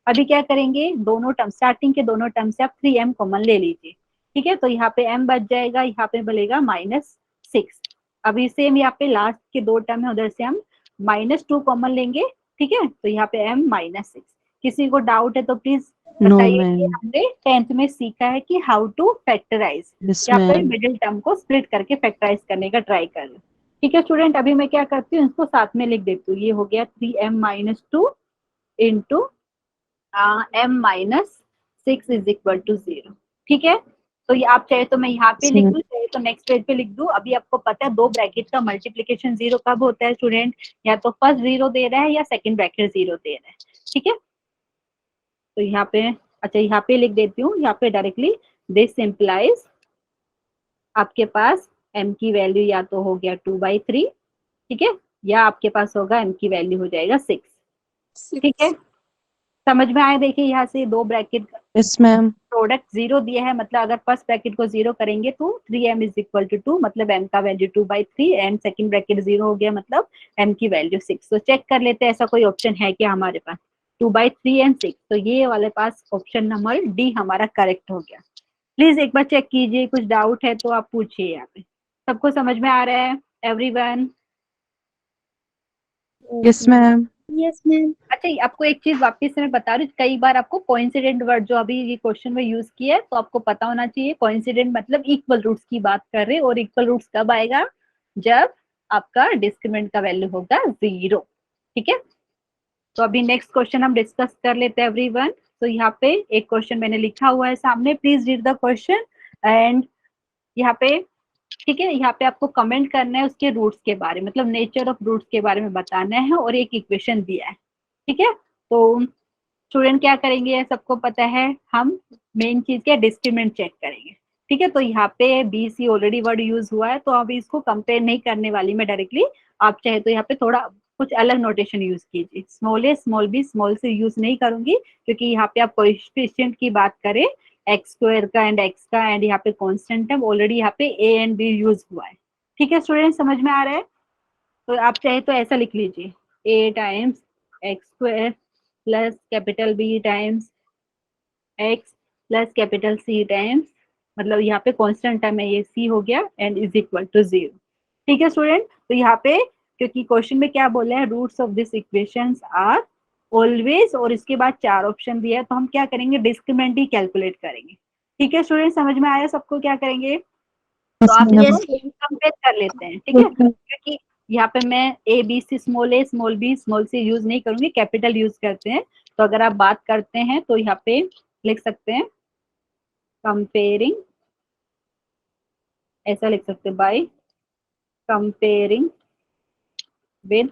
अभी क्या करेंगे, दोनों टर्म स्टार्टिंग के दोनों टर्म से आप 3m कॉमन ले लीजिए। ठीक है, तो यहाँ पे m बच जाएगा, यहाँ पे मिलेगा -6। अभी सेम यहाँ पे लास्ट के दो टर्म है, उधर से हम -2 कॉमन लेंगे। ठीक है, तो यहाँ पे m -6। किसी को डाउट है तो प्लीज बताइए कि हमने 10th में सीखा है कि हाउ टू फैक्टराइज, यहाँ पे मिडिल टर्म को स्प्लिट करके फैक्टराइज करने का ट्राई कर लो। ठीक है स्टूडेंट, अभी मैं क्या करती हूँ इसको साथ में लिख देती हूँ। ये हो गया 3m -2 into m -6 is equal to 0। ठीक है, तो ये आप चाहे तो मैं यहाँ पे लिख दूँ, चाहे तो नेक्स्ट पेज पे लिख दूँ। अभी आपको पता है दो ब्रैकेट का मल्टीप्लीकेशन 0 कब होता है स्टूडेंट, या तो फर्स्ट 0 दे रहा है या सेकंड ब्रैकेट 0 दे रहा है। ठीक है, तो यहाँ पे अच्छा यहाँ पे लिख देती हूँ, यहाँ पे डायरेक्टली दिस इम्प्लाइज आपके पास m की वैल्यू या तो हो गया 2/3, ठीक है, या आपके पास होगा m की वैल्यू हो जाएगा 6। ठीक है, समझ में आया। देखिए यहाँ से दो ब्रैकेट यस मैम। प्रोडक्ट 0 दिया है, मतलब अगर फर्स्ट ब्रैकेट को 0 करेंगे तो 3m इज इक्वल टू 2, मतलब m का वैल्यू 2/3 एंड सेकंड ब्रैकेट 0 हो गया, मतलब m की वैल्यू 6। तो चेक कर लेते हैं ऐसा कोई ऑप्शन है क्या हमारे पास, 2/3 एंड 6। तो ये वाले पास ऑप्शन नंबर डी हमारा करेक्ट हो गया। प्लीज एक बार चेक कीजिए, कुछ डाउट है तो आप पूछिए। यहाँ पे सबको समझ में आ रहा है everyone? Yes ma'am. Yes ma'am. अच्छा, आपको एक चीज वापस से मैं बता रही हूँ, कई बार आपको कोइंसिडेंट वर्ड जो अभी ये क्वेश्चन में यूज किया है तो आपको पता होना चाहिए। कोइंसिडेंट मतलब इक्वल रूट्स की बात कर रहे हैं, और इक्वल रूट्स कब आएगा, जब आपका डिस्क्रिमिनेंट का वैल्यू होगा 0। ठीक है, तो अभी नेक्स्ट क्वेश्चन हम डिस्कस कर लेते हैं एवरीवन। तो यहाँ पे एक क्वेश्चन मैंने लिखा हुआ है सामने, please read the question and यहाँ पे, ठीक है, यहाँ पे आपको कमेंट करना है उसके रूट्स के बारे में, मतलब नेचर ऑफ रूट्स के बारे में बताना है, और एक इक्वेशन दिया है। ठीक है, तो स्टूडेंट क्या करेंगे, सबको पता है, हम मेन चीज क्या, डिस्क्रिमिनेंट चेक करेंगे। ठीक है, तो यहाँ पे B C already word use हुआ है, तो अभी इसको कंपेयर नहीं करने वाली मैं डायरेक्टली। आप चाहे तो यहाँ पे थोड़ा कुछ अलग नोटेशन यूज कीजिए, small A small B small से यूज नहीं करूंगी, क्योंकि यहाँ पे आप कोएफिशिएंट की बात करें एक्स स्क्वायर का एंड एक्स का, एंड यहाँ पे कॉन्स्टेंट है ऑलरेडी, यहाँ पे ए एंड बी यूज हुआ है। ठीक है स्टूडेंट, समझ में आ रहा है? तो आप चाहे तो ऐसा लिख लीजिए, a times x square plus capital b times x plus capital c times, मतलब यहाँ पे कांस्टेंट टर्म है ये सी हो गया, एंड इज इक्वल टू 0। ठीक है स्टूडेंट, तो यहाँ पे क्योंकि क्वेश्चन में क्या बोला है, roots of this equations are always, और इसके बाद 4 ऑप्शन दिया है, तो हम क्या करेंगे, डिस्क्रिमिनेंट ही कैलकुलेट करेंगे। ठीक है स्टूडेंट, समझ में आया सबको क्या करेंगे? तो आप यस इसको कंपेयर कर लेते हैं। ठीक है, क्योंकि यहाँ पे मैं A B C small A small B small C use नहीं करूंगी, कैपिटल यूज करते हैं। तो अगर आप बात करते हैं तो यहाँ पे लिख सकते हैं कंपेयरिंग, ऐसा लिख सकते हैं, by comparing with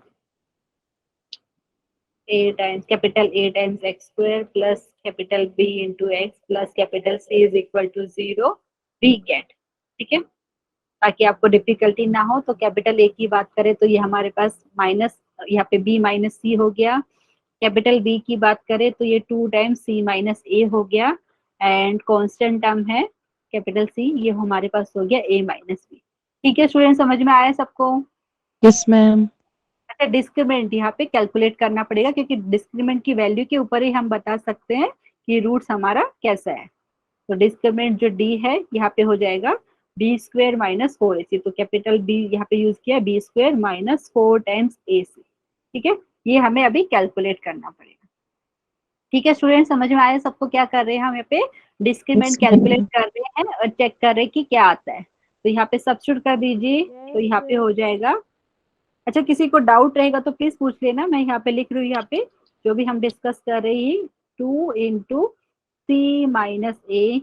A times capital A times x square plus capital B into X plus capital C is equal to 0 we get. ठीक है, ताकि आपको डिफिकल्टी ना हो। तो कैपिटल ए की बात करें तो ये हमारे पास माइनस, यहाँ पे बी माइनस सी हो गया। कैपिटल बी की बात करें तो ये 2 टाइम्स सी माइनस ए हो गया, एंड कांस्टेंट टर्म है कैपिटल सी, ये हमारे पास हो गया ए माइनस बी। ठीक है स्टूडेंट, समझ में आया सबको? Yes ma'am. अच्छा, डिस्क्रिमिनेंट यहाँ पे कैलकुलेट करना पड़ेगा, क्योंकि डिस्क्रिमिनेंट की वैल्यू के ऊपर ही हम बता सकते हैं कि रूट्स हमारा कैसा है। तो डिस्क्रिमिनेंट जो डी है यहाँ पे हो जाएगा बी स्क्वायर माइनस 4ac, तो कैपिटल बी यहाँ पे यूज किया, B square minus 4 times ac। ठीक है, ये हमें अभी कैलकुलेट करना पड़ेगा। ठीक है स्टूडेंट, समझ में आया सबको क्या कर रहे हैं, हम यहाँ पे डिस्क्रिमिनेंट कैलकुलेट कर रहे हैं और चेक कर रहे हैं कि क्या आता है। तो यहाँ पे सब्स्टिट्यूट कर दीजिए, तो यहाँ पे हो जाएगा। अच्छा, किसी को डाउट रहेगा तो प्लीज पूछ लेना, मैं यहाँ पे लिख रही हूँ, यहाँ पे जो भी हम डिस्कस कर रहे हैं, 2 into C minus A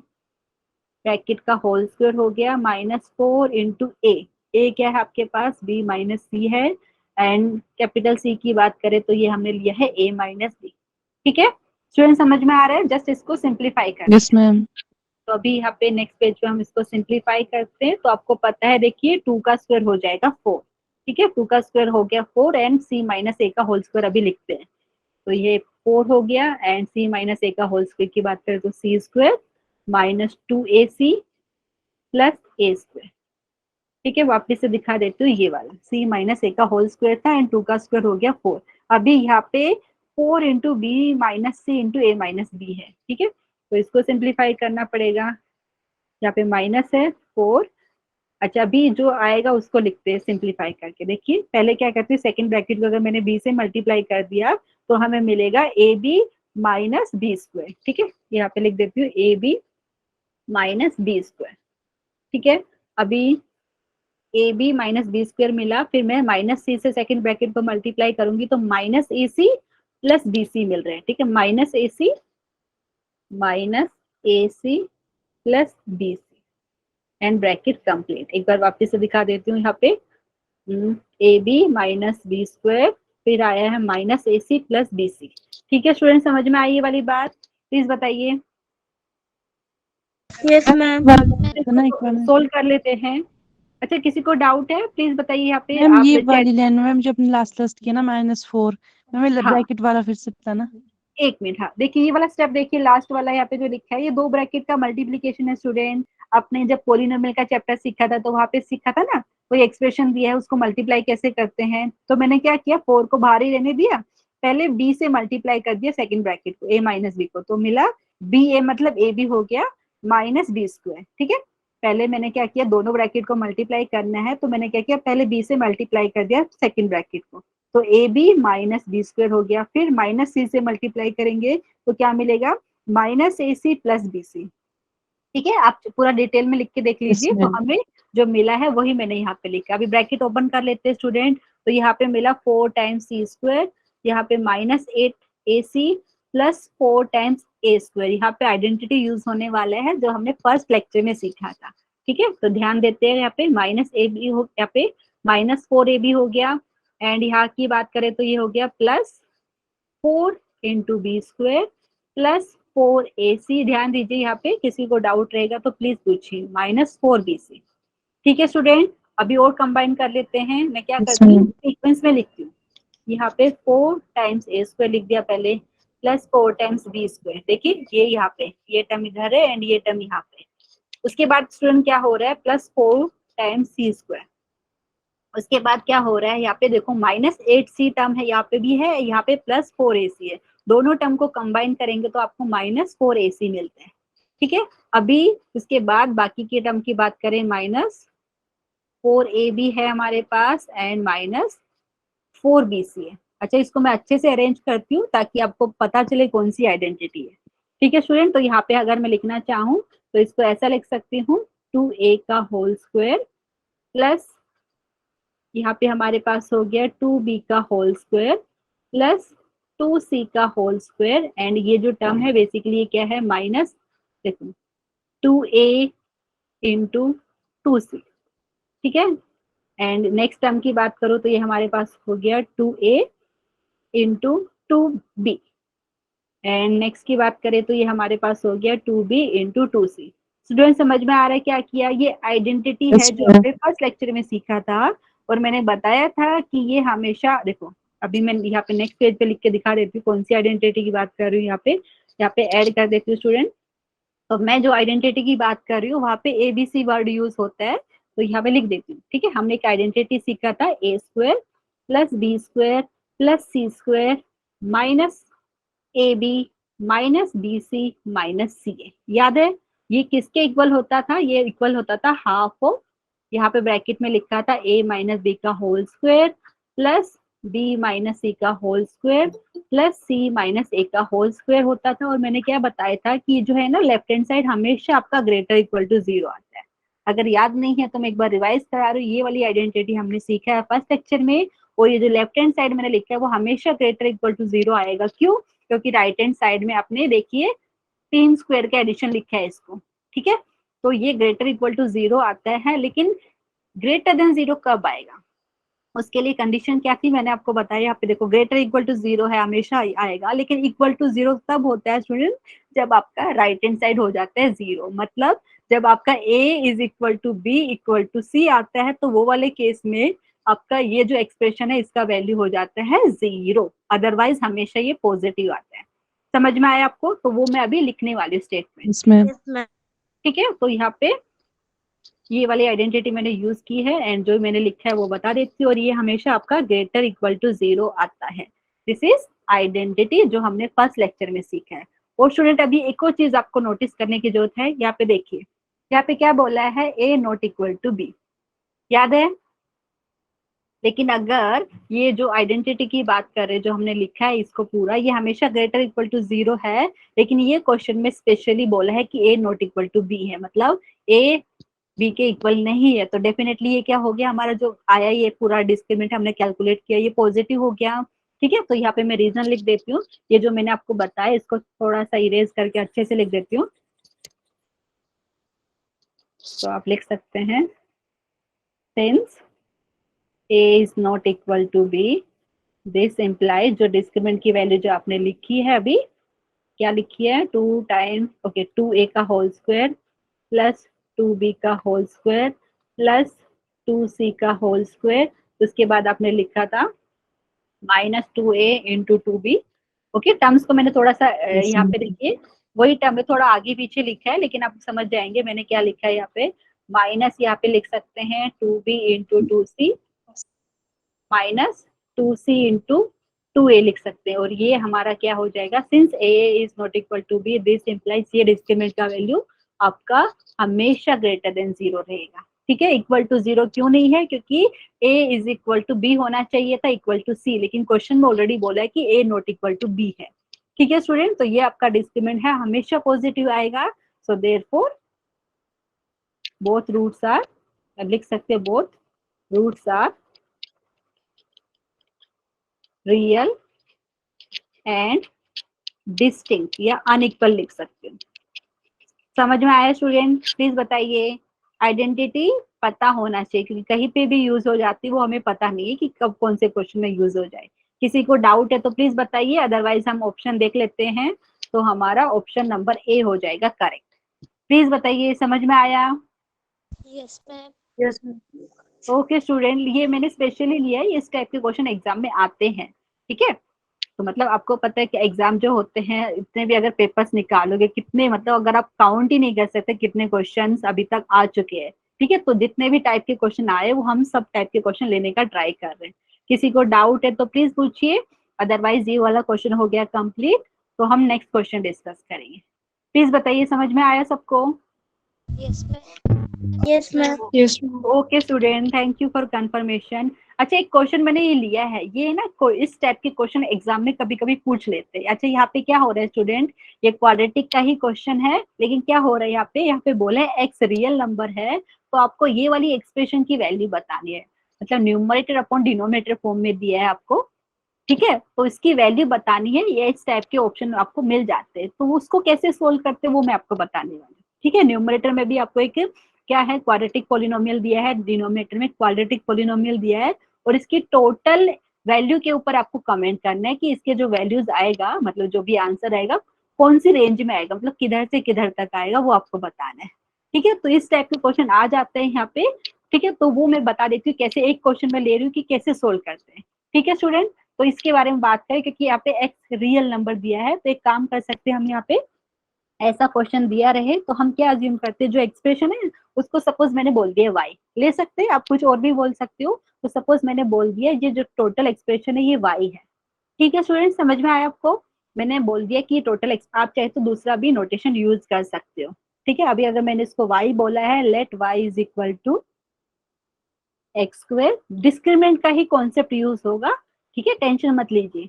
bracket का होल स्क्वायर हो गया माइनस 4 इंटू ए क्या है आपके पास, बी माइनस सी है, एंड कैपिटल सी की बात करें तो ये हमने लिया है ए माइनस बी। ठीक है स्टूडेंट, समझ में आ रहा है? जस्ट इसको सिंप्लीफाई कर, यस मैम। तो अभी यहाँ पे नेक्स्ट पेज पे हम इसको सिंप्लीफाई करते हैं। तो आपको पता है, देखिए 2 का स्क्वायर हो जाएगा 4। ठीक है, 2 का स्क्वायर हो गया 4, एंड सी माइनस ए का होल स्क्वायर अभी लिखते हैं। तो ये 4 हो गया, एंड सी माइनस ए का होल स्क्वायर की बात करें तो सी स्क्वायर माइनस 2ac प्लस ए स्क्वायर। ठीक है, वापिस से दिखा देती हूँ, ये वाला c माइनस ए का होल स्क्वायर था, एंड 2 का स्क्वायर हो गया 4। अभी यहाँ पे 4 इंटू बी माइनस सी इंटू ए माइनस बी है। ठीक है, तो इसको सिंप्लीफाई करना पड़ेगा, यहाँ पे माइनस है 4। अच्छा, अभी जो आएगा उसको लिखते हैं सिंप्लीफाई करके। देखिए पहले क्या करते हैं, सेकंड ब्रैकेट को अगर मैंने b से मल्टीप्लाई कर दिया तो हमें मिलेगा A B minus B square. ठीक है, यहाँ पे लिख देती हूँ A B minus B square. ठीक है, अभी A B minus B square मिला, फिर मैं माइनस सी से सेकंड ब्रैकेट को मल्टीप्लाई करूंगी तो minus A C plus B C मिल रहे हैं। ठीक है, minus A C plus B C, and bracket complete. एक बार वापस से दिखा देती हूँ, यहाँ पे A B minus B square, फिर आया है minus A C plus B C. ठीक है स्टूडेंट, समझ में आई ये वाली बात? प्लीज बताइए। Yes ma'am. सोल्व कर लेते हैं। अच्छा, किसी को डाउट है प्लीज बताइए यहाँ पे मैम आप ये चैट। वाली लाइन मैम जो अपने लास्ट किया ना -4, मैम हाँ, ब्रैकेट वाला फिर से बताना। एक मिनट, हाँ देखिए ये वाला स्टेप देखिए, लास्ट वाला यहाँ पे जो लिखा है ये दो ब्रैकेट का मल्टीप्लीकेशन है स्टूडेंट। आपने जब पोलिनोमियल का चैप्टर सीखा था तो वहां पे सीखा था ना, कोई एक्सप्रेशन दिया है उसको मल्टीप्लाई कैसे करते हैं। तो मैंने क्या किया, 4 को बाहर ही रहने दिया, पहले b से मल्टीप्लाई कर दिया सेकंड ब्रैकेट को, a माइनस बी को, तो मिला बी ए, मतलब ए बी हो गया माइनस बी स्क्वायर। ठीक है, पहले मैंने क्या किया, दोनों ब्रैकेट को मल्टीप्लाई करना है तो मैंने क्या किया, पहले b से मल्टीप्लाई कर दिया सेकंड ब्रैकेट को, तो A B minus B square हो गया। फिर माइनस सी से मल्टीप्लाई करेंगे तो क्या मिलेगा, minus A C plus B C. ठीक है, आप पूरा डिटेल में लिख के देख लीजिए। तो इसमें हमें जो मिला है वही मैंने यहाँ पे लिखा। अभी ब्रैकेट ओपन कर लेते हैं स्टूडेंट, तो यहाँ पे मिला 4 टाइम्स सी स्क्वायर, यहाँ पे माइनस 8 ए सी प्लस 4 टाइम्स ए स्क्वायर। यहाँ पे आइडेंटिटी यूज होने वाला है जो हमने फर्स्ट लेक्चर में सीखा था। ठीक है, तो ध्यान देते हैं, यहाँ पे माइनस ए बी हो, यहाँ पे माइनस 4 ए बी हो गया, एंड यहाँ की बात करें तो ये हो गया plus 4 into B square plus 4 A C. ध्यान दीजिए, यहाँ पे किसी को डाउट रहेगा तो प्लीज पूछिए, माइनस 4 बी सी। ठीक है स्टूडेंट, अभी और कंबाइन कर लेते हैं। मैं क्या करती हूँ, इसमें सीक्वेंस में लिखती हूँ। यहाँ पे 4 टाइम्स ए स्क्वायर लिख दिया पहले, प्लस 4 टाइम्स बी स्क्वायर। देखिए ये यहाँ पे ये टर्म इधर है एंड ये टर्म यहाँ पे। उसके बाद स्टूडेंट क्या हो रहा है, प्लस 4 टाइम्स सी स्क्वायर। उसके बाद क्या हो रहा है, यहाँ पे देखो माइनस 8 सी टर्म है, यहाँ पे भी है, यहाँ पे प्लस 4 ए सी है। दोनों टर्म को कंबाइन करेंगे तो आपको माइनस 4 ए सी मिलते हैं। ठीक है, अभी उसके बाद बाकी के टर्म की बात करें, माइनस 4 ए बी है हमारे पास एंड माइनस 4 बी सी है। अच्छा, इसको मैं अच्छे से अरेंज करती हूँ ताकि आपको पता चले कौन सी आइडेंटिटी है। ठीक है स्टूडेंट, तो यहाँ पे अगर मैं लिखना चाहूँ तो इसको ऐसा लिख सकती हूँ, 2a का होल स्क्वायर प्लस यहाँ पे हमारे पास हो गया 2b का होल स्क्वायर प्लस 2c का होल स्क्वायर, एंड ये जो टर्म है बेसिकली ये क्या है, माइनस देखो 2a इंटू 2c। ठीक है, एंड नेक्स्ट टर्म की बात करो तो ये हमारे पास हो गया 2a into 2b, and next की बात करें तो ये हमारे पास हो गया 2b इंटू 2c। स्टूडेंट समझ में आ रहा है क्या किया, ये आइडेंटिटी है जो इसमें हमने फर्स्ट लेक्चर में सीखा था, और मैंने बताया था कि ये हमेशा देखो, अभी मैं यहाँ पे नेक्स्ट पेज पे लिख के दिखा देती हूँ कौन सी आइडेंटिटी की बात कर रही हूँ। यहाँ पे ऐड कर देती हूँ स्टूडेंट। तो मैं जो आइडेंटिटी की बात कर रही हूँ वहाँ पे एबीसी वर्ड यूज होता है, तो यहाँ पे लिख देती हूँ। ठीक है, हमने एक आइडेंटिटी सीखा था, a square plus b square plus c square minus a B minus b c minus c a. याद है ये किसके इक्वल होता था, ये इक्वल होता था हाफ ऑफ, यहाँ पे ब्रैकेट में लिखा था a माइनस बी का whole square plus b minus c का whole square plus c minus a का होल स्क्वायर होता था। और मैंने क्या बताया था कि जो है ना लेफ्ट हैंड साइड हमेशा आपका ग्रेटर इक्वल टू 0 आता है। अगर याद नहीं है तो मैं एक बार रिवाइज करा रही हूँ, ये वाली आइडेंटिटी हमने सीखा है फर्स्ट लेक्चर में, और ये जो लेफ्ट हैंड साइड मैंने लिखा है वो हमेशा ग्रेटर इक्वल टू 0 आएगा। क्यों, क्योंकि राइट हैंड साइड में आपने देखिए 3 स्क्वायर का एडिशन लिखा है इसको। ठीक है, तो ये ग्रेटर इक्वल टू 0 आता है, लेकिन ग्रेटर देन 0 कब आएगा, उसके लिए कंडीशन क्या थी मैंने आपको बताया। यहाँ पे देखो ग्रेटर इक्वल टू 0 है, हमेशा आएगा, लेकिन इक्वल टू 0 तब होता है स्टूडेंट जब आपका राइट हैंड साइड हो जाता है 0। मतलब जब आपका a is equal to b equal to c आता है तो वो वाले केस में आपका ये जो एक्सप्रेशन है इसका वैल्यू हो जाता है 0, अदरवाइज हमेशा ये पॉजिटिव आता है। समझ में आया आपको, तो वो मैं अभी लिखने वाली स्टेटमेंट। इसमें ठीक है, तो यहाँ पे ये वाली आइडेंटिटी मैंने यूज की है एंड जो मैंने लिखा है वो बता देती हूँ, और ये हमेशा आपका ग्रेटर इक्वल टू 0 आता है। दिस इज आइडेंटिटी जो हमने फर्स्ट लेक्चर में सीखा है। और स्टूडेंट अभी एक और चीज आपको नोटिस करने की जरूरत है, यहाँ पे देखिए, यहाँ पे क्या बोला है, a not equal to b, याद है। लेकिन अगर ये जो आइडेंटिटी की बात कर रहे हैं जो हमने लिखा है इसको पूरा, ये हमेशा ग्रेटर इक्वल टू 0 है, लेकिन ये क्वेश्चन में स्पेशली बोला है कि a not equal to b है, मतलब a बी के इक्वल नहीं है, तो डेफिनेटली ये क्या हो गया, हमारा जो आया ये पूरा डिस्क्रिमिनेंट हमने कैलकुलेट किया ये पॉजिटिव हो गया। ठीक है, तो यहाँ पे मैं रीजन लिख देती हूँ, ये जो मैंने आपको बताया इसको थोड़ा सा इरेज करके अच्छे से लिख देती हूँ। तो आप लिख सकते हैं, since a is not equal to b, this implies, जो डिस्क्रिमिनेंट की वैल्यू जो आपने लिखी है अभी, क्या लिखी है, 2 टाइम्स ओके 2a का होल स्क्वायर प्लस 2b का होल स्क्वायर प्लस 2c का होल स्क्वायर। उसके बाद आपने लिखा था minus 2a into 2b okay, terms को मैंने थोड़ा सा Yes, यहाँ पे ma'am. देखिए वही टर्म थोड़ा आगे पीछे लिखा है, लेकिन आप समझ जाएंगे मैंने क्या लिखा है यहाँ पे। माइनस यहाँ पे लिख सकते हैं 2b into 2c minus 2c into 2a लिख सकते हैं, और ये हमारा क्या हो जाएगा, since a is not equal to b, this implies ये डिस्क्रिमिनेंट का वैल्यू आपका हमेशा ग्रेटर देन 0 रहेगा। ठीक है, इक्वल टू 0 क्यों नहीं है, क्योंकि a is equal to b होना चाहिए था इक्वल टू c, लेकिन क्वेश्चन में ऑलरेडी बोला है कि a not equal to b है। ठीक है स्टूडेंट, तो ये आपका डिस्क्रिमिनेंट है, हमेशा पॉजिटिव आएगा। So therefore both roots are, लिख सकते हैं both roots are real and distinct या अनइक्वल लिख सकते हैं। समझ में आया स्टूडेंट, प्लीज बताइए। आइडेंटिटी पता होना चाहिए, क्योंकि कहीं पे भी यूज हो जाती है वो हमें पता नहीं है कि कब कौन से क्वेश्चन में यूज हो जाए। किसी को डाउट है तो प्लीज बताइए, अदरवाइज हम ऑप्शन देख लेते हैं। तो हमारा ऑप्शन नंबर ए हो जाएगा करेक्ट। प्लीज बताइए, समझ में आया? Yes ma'am. Yes, ma'am. Okay student, ये मैंने स्पेशली लिया है, इस टाइप के क्वेश्चन एग्जाम में आते हैं। ठीक है, तो मतलब आपको पता है कि एग्जाम जो होते हैं, इतने भी अगर पेपर्स निकालोगे, कितने मतलब अगर आप काउंट ही नहीं कर सकते कितने क्वेश्चंस अभी तक आ चुके हैं। ठीक है, तो जितने भी टाइप के क्वेश्चन आए वो हम सब टाइप के क्वेश्चन लेने का ट्राई कर रहे हैं। किसी को डाउट है तो प्लीज पूछिए, अदरवाइज ये वाला क्वेश्चन हो गया कंप्लीट, तो हम नेक्स्ट क्वेश्चन डिस्कस करेंगे। प्लीज बताइए, समझ में आया सबको? Yes ma'am. Yes ma'am. Yes, ma'am. Okay student, thank you for confirmation. अच्छा, एक क्वेश्चन मैंने ये लिया है, ये ना इस टाइप के क्वेश्चन एग्जाम में कभी कभी पूछ लेते हैं। अच्छा, यहाँ पे क्या हो रहा है स्टूडेंट, ये क्वाड्रेटिक का ही क्वेश्चन है, लेकिन क्या हो रहा है यहाँ पे बोले एक्स रियल नंबर है, तो आपको ये वाली एक्सप्रेशन की वैल्यू बतानी है। मतलब न्यूमरेटर अपॉन डिनोमिनेटर फॉर्म में दिया है आपको। ठीक है, तो इसकी वैल्यू बतानी है, ये इस टाइप के ऑप्शन आपको मिल जाते हैं, तो उसको कैसे सोल्व करते हैं वो मैं आपको बताने वाली हूँ। ठीक है, न्यूमरेटर में भी आपको एक क्या है, क्वाड्रेटिक पोलिनोमियल दिया है, डिनोमिनेटर में क्वाड्रेटिक पोलिनोमियल दिया है, और इसकी टोटल वैल्यू के ऊपर आपको कमेंट करना है कि इसके जो वैल्यूज आएगा, मतलब जो भी आंसर आएगा कौन सी रेंज में आएगा, मतलब किधर से किधर तक आएगा वो आपको बताना है। ठीक है, तो इस टाइप के क्वेश्चन आ जाते हैं यहाँ पे। ठीक है, तो वो मैं बता देती हूँ कैसे, एक क्वेश्चन में ले रही हूँ कि कैसे सोल्व करते हैं। ठीक है स्टूडेंट, तो इसके बारे में बात करें, क्योंकि यहाँ पे एक्स रियल नंबर दिया है, तो एक काम कर सकते हैं हम, यहाँ पे ऐसा क्वेश्चन दिया रहे तो हम क्या अज्यूम करते हैं, जो एक्सप्रेशन है उसको सपोज मैंने बोल दिया वाई, ले सकते हैं आप कुछ और भी बोल सकते हो, तो सपोज मैंने बोल दिया ये जो टोटल एक्सप्रेशन है ये वाई है। ठीक है स्टूडेंट, समझ में आया आपको? मैंने बोल दिया कि टोटल, आप चाहे तो दूसरा भी नोटेशन यूज कर सकते हो। ठीक है, अभी अगर मैंने इसको वाई बोला है, let y is equal to x square, discriminant का ही कॉन्सेप्ट यूज होगा। ठीक है, टेंशन मत लीजिए,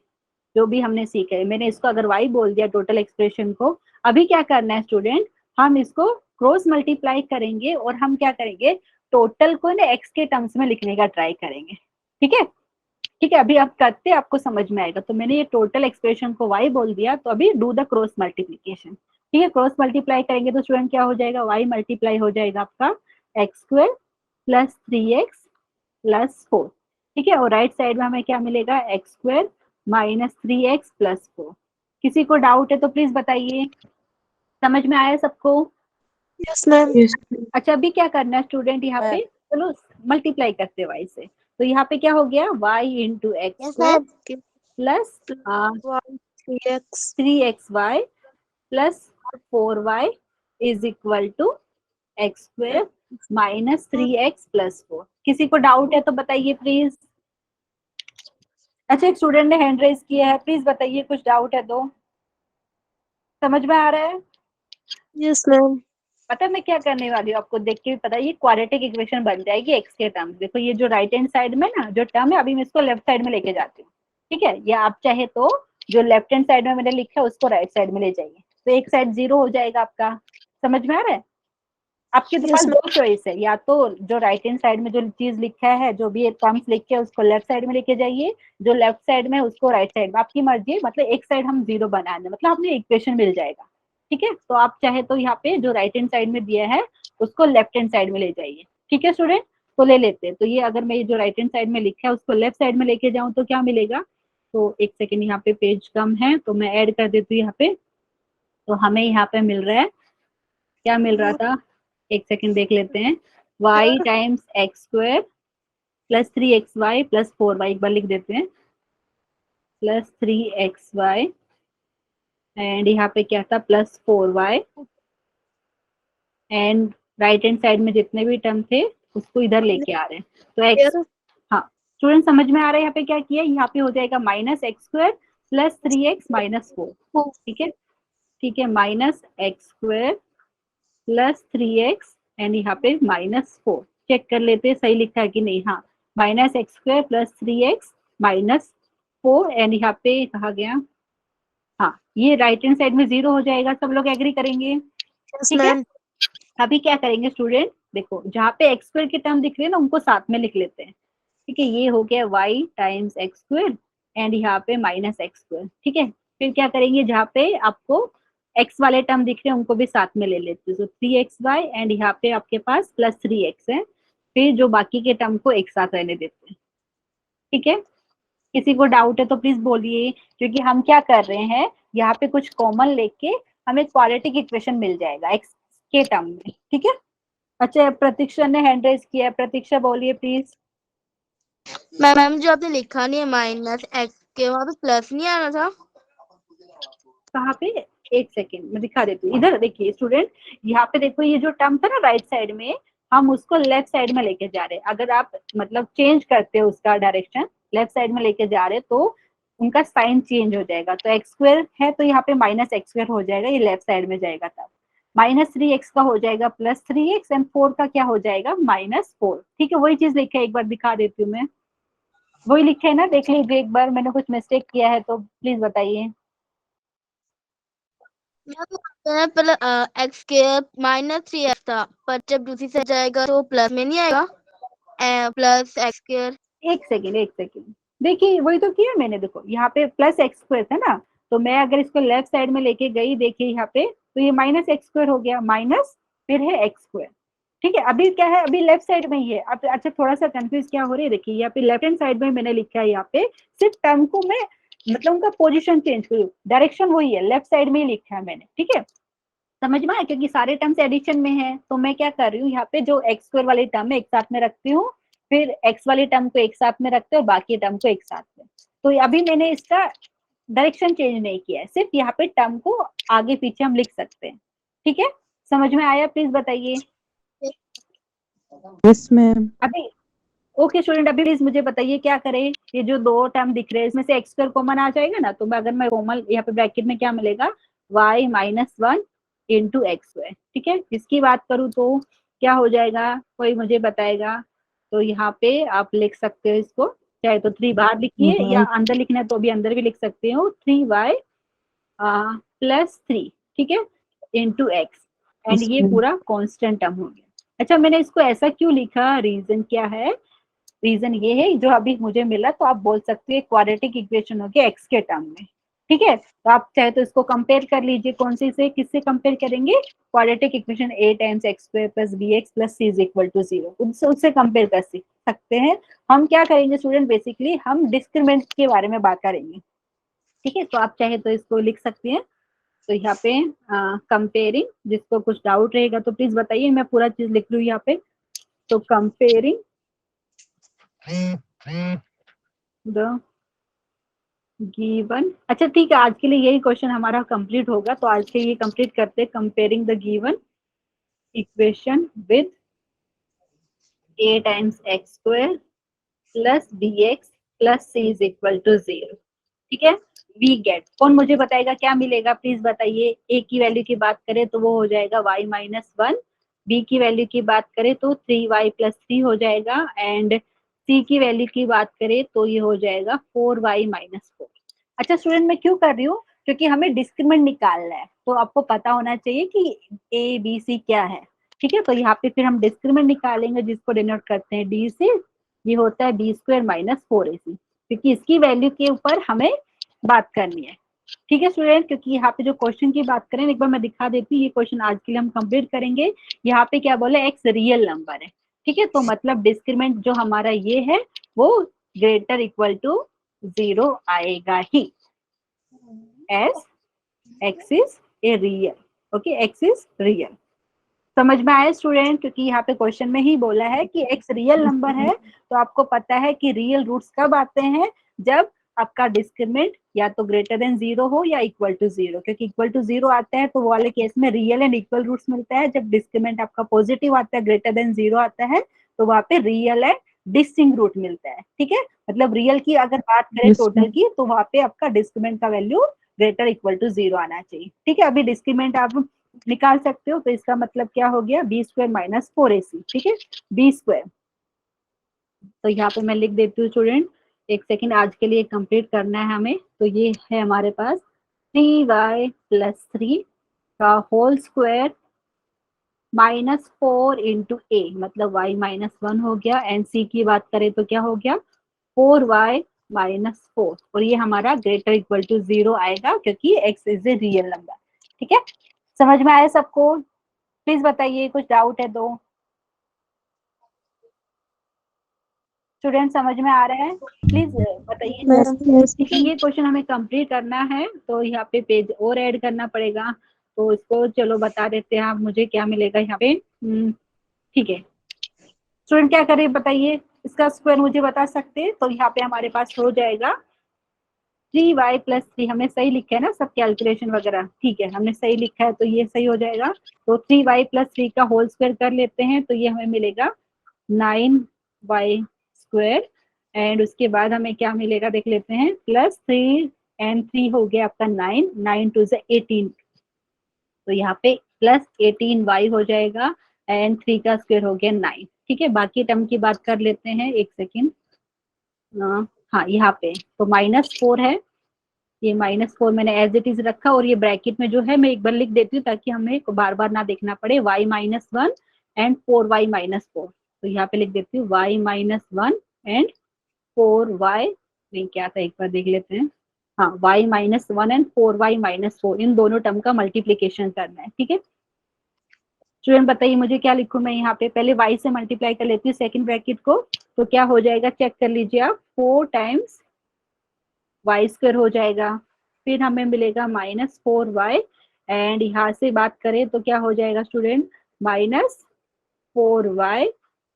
जो भी हमने सीखा है, मैंने इसको अगर y बोल दिया टोटल एक्सप्रेशन को, अभी क्या करना है स्टूडेंट, हम इसको क्रॉस मल्टीप्लाई करेंगे और हम क्या करेंगे, टोटल को ना x के टर्म्स में लिखने का ट्राई करेंगे। ठीक है, ठीक है, अभी आप करते आपको समझ में आएगा। तो मैंने ये टोटल एक्सप्रेशन को y बोल दिया, तो अभी डू द क्रॉस मल्टीप्लीकेशन। ठीक है, क्रॉस मल्टीप्लाई करेंगे तो स्टूडेंट क्या हो जाएगा, y मल्टीप्लाई हो जाएगा आपका x square plus 3x plus 4। ठीक है, और राइट साइड में हमें क्या मिलेगा, x square minus 3x plus 4। किसी को डाउट है तो प्लीज बताइए, समझ में आया सबको? Yes ma'am. Yes, ma'am. अच्छा, अभी क्या करना है स्टूडेंट, यहाँ पे चलो मल्टीप्लाई करते हैं y से, तो यहाँ पे क्या हो गया, y into x yes square ma'am. Plus 3x 3xy plus 4y is equal to x square minus 3x plus 4। किसी को डाउट है तो बताइए प्लीज। अच्छा, एक स्टूडेंट ने हैंड रेज किया है, प्लीज बताइए, कुछ डाउट है तो? समझ में आ रहा है? Yes ma'am. पता है मैं क्या करने वाली हूँ, आपको देख के भी पता है, ये क्वाड्रेटिक इक्वेशन बन जाएगी एक्स के टर्म। देखो ये जो राइट हैंड साइड में ना जो टर्म है, अभी मैं इसको लेफ्ट साइड में लेके जाती हूँ। ठीक है, या आप चाहे तो जो लेफ्ट हैंड साइड में मैंने लिखा है उसको राइट साइड में ले जाइए, तो एक साइड 0 हो जाएगा आपका। समझ में आ रहा है? आपके पास यस दो चॉइस है, या तो जो राइट हैंड साइड में जो चीज लिखा है, जो भी टर्म्स लिखे है उसको लेफ्ट साइड में लेके जाइए, जो लेफ्ट साइड में उसको राइट साइड में, आपकी मर्जी है। मतलब एक साइड हम 0 बना दें, मतलब आपने इक्वेशन मिल जाएगा। ठीक है, तो आप चाहे तो यहाँ पे जो राइट हैंड साइड में दिया है उसको लेफ्ट हैंड साइड में ले जाइए। ठीक है स्टूडेंट, तो ले लेते हैं। तो ये अगर मैं ये जो राइट हैंड साइड में लिखा है उसको लेफ्ट साइड में लेके जाऊँ तो क्या मिलेगा, तो एक सेकेंड, यहाँ पे पेज कम है तो मैं ऐड कर देती हूँ यहाँ पे। तो हमें यहाँ पे मिल रहा है, क्या मिल रहा था, एक सेकेंड देख लेते हैं, y times x square plus 3xy plus 4y, एक बार लिख देते हैं, प्लस 3xy एंड यहाँ पे क्या था +4y, and right hand side में जितने भी टर्म थे उसको इधर लेके आ रहे हैं। तो x, हाँ स्टूडेंट समझ में आ रहा है यहाँ पे क्या किया, यहाँ पे हो जाएगा -x² + 3x - 4, ठीक है, ठीक है, -x² + 3x एंड यहाँ पे -4, चेक कर लेते हैं सही लिखा है कि नहीं। हाँ, -x² + 3x - 4 एंड यहाँ पे कहा गया, हाँ ये राइट हैंड साइड में 0 हो जाएगा, सब लोग एग्री करेंगे, ठीक है। अभी क्या करेंगे स्टूडेंट, देखो जहाँ पे x² के टर्म दिख रहे हैं ना उनको साथ में लिख लेते हैं, ठीक है। ये हो गया y × x² एंड यहाँ पे -x², ठीक है। फिर क्या करेंगे, जहाँ पे आपको x वाले टर्म दिख रहे हैं उनको भी साथ में ले लेते हैं, तो 3xy एंड यहाँ पे आपके पास +3x है। फिर जो बाकी के टर्म को एक साथ रहने देते हैं, ठीक है। किसी को डाउट है तो प्लीज बोलिए, क्योंकि हम क्या कर रहे हैं, यहाँ पे कुछ कॉमन लेके हमें क्वाड्रेटिक इक्वेशन मिल जाएगा x के टर्म में, ठीक है। अच्छा, प्रतीक्षा ने हैंड रेज किया है, प्रतीक्षा बोलिए प्लीज। मैम जो आपने लिखा नहीं है -x के, वहाँ पे प्लस नहीं आना था? कहाँ पे, एक सेकेंड मैं दिखा देती हूँ। इधर देखिए स्टूडेंट, यहाँ पे देखो ये जो टर्म था ना राइट साइड में, हम उसको लेफ्ट साइड में लेके जा रहे हैं। अगर आप मतलब चेंज करते हो उसका डायरेक्शन, लेफ्ट साइड में लेके जा रहे हैं तो उनका साइन चेंज हो जाएगा। तो x² है तो यहाँ पे -x² हो जाएगा, ये लेफ्ट साइड में जाएगा तब। -3x का हो जाएगा +3x एंड 4 का क्या हो जाएगा -4, ठीक है। वही चीज लिखा है, एक बार दिखा देती हूँ मैं, वही लिखा है ना, देख लीजिए एक बार, मैंने कुछ मिस्टेक किया है तो प्लीज बताइए। पहले x के -3x था, पर जब दूसरी से जाएगा तो प्लस में नहीं आएगा, +x²। एक सेकेंड, देखिए वही तो किया मैंने, देखो यहाँ पे +x² था ना, तो मैं अगर इसको लेफ्ट साइड में लेके गई, देखिए यहाँ पे, तो ये -x² हो गया, माइनस फिर है x², ठीक है। अभी क्या है, अभी लेफ्ट साइड में ही है। अब अच्छा थोड़ा सा कंफ्यूज क्या हो रही है, देखिए यहाँ पे लेफ्ट हैंड साइड में मैंने लिखा है, यहाँ पे सिर्फ टर्म को मैं मतलब उनका पोजिशन चेंज करूँ, डायरेक्शन वही है, लेफ्ट साइड में ही लिखा है मैंने, ठीक है। समझ में आया, क्योंकि सारे टर्म्स एडिशन में है, तो मैं क्या कर रही हूँ, यहाँ पे जो x² वाले टर्म है एक साथ में रखती हूँ, फिर x वाले टर्म को एक साथ में रखते हैं और बाकी टर्म को एक साथ में। तो अभी मैंने इसका डायरेक्शन चेंज नहीं किया है, सिर्फ यहाँ पे टर्म को आगे पीछे हम लिख सकते हैं, ठीक है। समझ में आया, प्लीज बताइए। Yes ma'am. अभी ओके स्टूडेंट, अभी प्लीज मुझे बताइए क्या करें। ये जो दो टर्म दिख रहे हैं इसमें से x² कॉमन आ जाएगा ना, तो मैं अगर मैं कॉमन यहाँ पे ब्रैकेट में क्या मिलेगा, y - 1 × x², ठीक है। इसकी बात करूँ तो क्या हो जाएगा, कोई मुझे बताएगा। तो यहाँ पे आप लिख सकते हो इसको, चाहे तो 3 बाहर लिखिए या अंदर लिखना है तो भी अंदर भी लिख सकते हो, 3y + 3, ठीक है, × x एंड ये पूरा कांस्टेंट टर्म हो गया। अच्छा मैंने इसको ऐसा क्यों लिखा, रीजन क्या है, रीजन ये है जो अभी मुझे मिला, तो आप बोल सकते हो क्वाड्रेटिक इक्वेशन हो गया x के टर्म में, ठीक है। तो आप चाहे तो इसको कंपेयर कर लीजिए, कौन सी से किससे कंपेयर करेंगे, quadratic equation a × x² + bx + c = 0, उससे कंपेयर कर सकते हैं। हम क्या करेंगे स्टूडेंट, बेसिकली हम डिस्क्रिमिनेंट के बारे में बात करेंगे, ठीक है। तो आप चाहे तो इसको लिख सकते हैं। तो यहाँ पे कंपेयरिंग, जिसको कुछ डाउट रहेगा तो प्लीज बताइए, मैं पूरा चीज लिख लूँ यहाँ पे। तो कंपेयरिंग द गिवन, अच्छा ठीक है, आज के लिए यही क्वेश्चन हमारा कंप्लीट होगा, तो आज के ये कंप्लीट करते हैं। Comparing the given equation with a × x² + bx + c = 0, ठीक है। वी गेट, कौन मुझे बताएगा क्या मिलेगा, प्लीज बताइए। a की वैल्यू की बात करें तो वो हो जाएगा y - 1, b की वैल्यू की बात करें तो 3y + 3 हो जाएगा, एंड c की वैल्यू की बात करें तो ये हो जाएगा 4y - 4। अच्छा स्टूडेंट मैं क्यों कर रही हूँ, क्योंकि हमें डिस्क्रिमिनेंट निकालना है, तो आपको पता होना चाहिए कि a b c क्या है, ठीक है। तो यहाँ पे फिर हम डिस्क्रिमिनेंट निकालेंगे, जिसको डिनोट करते हैं d से, ये होता है b² - 4ac, क्योंकि इसकी वैल्यू के ऊपर हमें बात करनी है, ठीक है स्टूडेंट। क्योंकि यहाँ पे जो क्वेश्चन की बात करें, एक बार मैं दिखा देती हूँ, ये क्वेश्चन आज के लिए हम कंप्लीट करेंगे। यहाँ पे क्या बोले, एक्स रियल नंबर है, ठीक है। तो मतलब डिस्क्रिमिनेंट जो हमारा ये है वो > 0 आएगा ही, as x is a real, okay, x is real. समझ में आया स्टूडेंट, क्योंकि यहाँ पे क्वेश्चन में ही बोला है कि एक्स रियल नंबर है, तो आपको पता है कि रियल रूट्स कब आते हैं, जब आपका डिस्क्रिमिनेंट या तो ग्रेटर देन 0 हो या इक्वल टू 0, क्योंकि इक्वल टू 0 आता है तो वो वाले केस में रियल एंड इक्वल रूट्स मिलता है। जब डिस्क्रिमिनेंट आपका पॉजिटिव आता है, ग्रेटर देन 0 आता है, तो वहां पे रियल एंड डिस्टिंक्ट रूट मिलता है। ठीक है, मतलब रियल की अगर बात करें Yes, टोटल ma'am. की, तो वहां पे आपका डिस्क्रिमिनेंट का वैल्यू ग्रेटर इक्वल टू 0 आना चाहिए। ठीक है, अभी डिस्क्रिमिनेंट आप निकाल सकते हो, तो इसका मतलब क्या हो गया, बी स्क्वायर माइनस 4ac। ठीक है, बी स्क्वायर, तो यहाँ पे मैं लिख देती हूँ स्टूडेंट, एक सेकेंड, आज के लिए कंप्लीट करना है हमें। तो ये है हमारे पास 3y प्लस 3 का होल स्क्वायर माइनस 4 इंटू ए, मतलब y माइनस 1 हो गया, एंड c की बात करें तो क्या हो गया 4y माइनस 4, और ये हमारा ग्रेटर इक्वल टू 0 आएगा क्योंकि x is a real number. ठीक है, समझ में आया सबको? प्लीज बताइए, कुछ डाउट है तो? स्टूडेंट समझ में आ रहा है? प्लीज बताइए। ठीक है, ये क्वेश्चन हमें कंप्लीट करना है, तो यहाँ पे पेज और ऐड करना पड़ेगा, तो इसको चलो बता देते हैं आप मुझे क्या मिलेगा यहाँ पे। ठीक है स्टूडेंट, क्या करें बताइए, इसका स्क्वायर मुझे बता सकते हैं? तो यहाँ पे हमारे पास हो जाएगा 3y प्लस 3, हमने सही लिखा है ना सब कैलकुलेशन वगैरह? ठीक है, हमने सही लिखा है तो ये सही हो जाएगा। तो 3y प्लस 3 का होल स्क्वायर कर लेते हैं, तो ये हमें मिलेगा 9y स्क्वायर, एंड उसके बाद हमें क्या मिलेगा देख लेते हैं, प्लस 3 एंड 3 हो गया आपका 9, 9 टू 18, तो यहाँ पे प्लस 18y हो जाएगा, एंड 3 का स्क्वायर हो गया 9। ठीक है, बाकी टर्म की बात कर लेते हैं, एक सेकेंड। हाँ, यहाँ पे तो -4 है, ये -4 मैंने एज इट इज रखा, और ये ब्रैकेट में जो है मैं एक बार लिख देती हूँ ताकि हमें बार बार ना देखना पड़े, y minus 1 and 4y minus 4, तो यहाँ पे लिख देती हूँ y माइनस 1 एंड 4y, नहीं क्या था एक बार देख लेते हैं, हाँ y minus 1 and 4y minus 4, इन दोनों टर्म का मल्टीप्लीकेशन करना है। ठीक है स्टूडेंट, बताइए मुझे क्या लिखूं मैं यहाँ पे, पहले y से मल्टीप्लाई कर लेती हूँ सेकंड ब्रैकेट को, तो क्या हो जाएगा चेक कर लीजिए आप, 4 टाइम्स y स्क्वायर हो जाएगा, फिर हमें मिलेगा -4y, एंड यहाँ से बात करें तो क्या हो जाएगा स्टूडेंट, -4y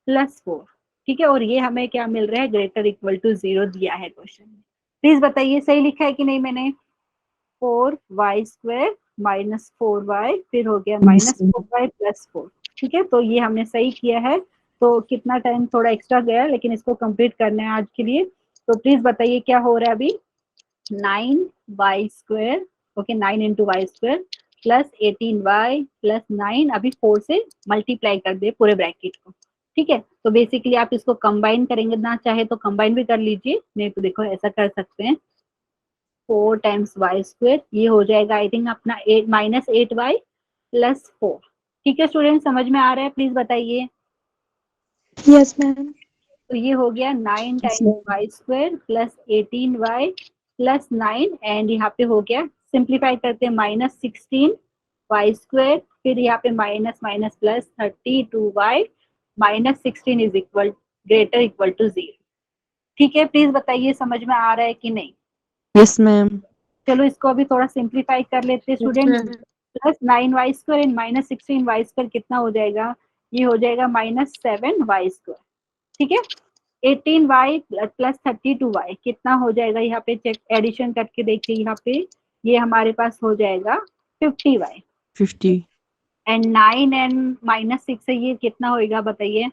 प्लस 4। ठीक है, और ये हमें क्या मिल रहा है, ग्रेटर इक्वल टू 0 दिया है क्वेश्चन में। प्लीज बताइए सही लिखा है कि नहीं मैंने? 4y स्क्वायर माइनस 4y, फिर हो गया -4y प्लस 4। ठीक है, तो ये हमने सही किया है, तो कितना टाइम थोड़ा एक्स्ट्रा गया, लेकिन इसको कंप्लीट करना है आज के लिए। तो प्लीज बताइए क्या हो रहा है अभी, 9y square, okay 9 into y square plus 18y plus 9, अभी 4 से मल्टीप्लाई कर दे पूरे ब्रैकेट को। ठीक है, तो बेसिकली आप इसको कंबाइन करेंगे, ना चाहे तो कंबाइन भी कर लीजिए, नहीं तो देखो ऐसा कर सकते हैं, 4 टाइम्स वाई स्क्वायर, ये हो जाएगा आई थिंक अपना -8y प्लस 4। ठीक है स्टूडेंट, समझ में आ रहा है? प्लीज बताइए। Yes ma'am. तो ये हो गया 9 times y square plus 18y plus 9, and यहाँ पे हो गया, सिंप्लीफाई करते हैं, -16y स्क्वायर, फिर यहाँ पे minus minus plus 32y -16 is equal greater equal to 0। ठीक है, प्लीज बताइए समझ में आ रहा है कि नहीं? Yes, ma'am. चलो इसको अभी थोड़ा सिंप्लीफाई कर लेते हैं student, plus 9y square and -16y square कितना हो जाएगा, ये हो जाएगा -7y स्क्वायर। ठीक है, 18y प्लस 32y कितना हो जाएगा, यहाँ पे चेक एडिशन करके देखिए, यहाँ पे ये हमारे पास हो जाएगा 50y, 50. एंड 9 एंड -6 है, ये कितना होएगा बताइए,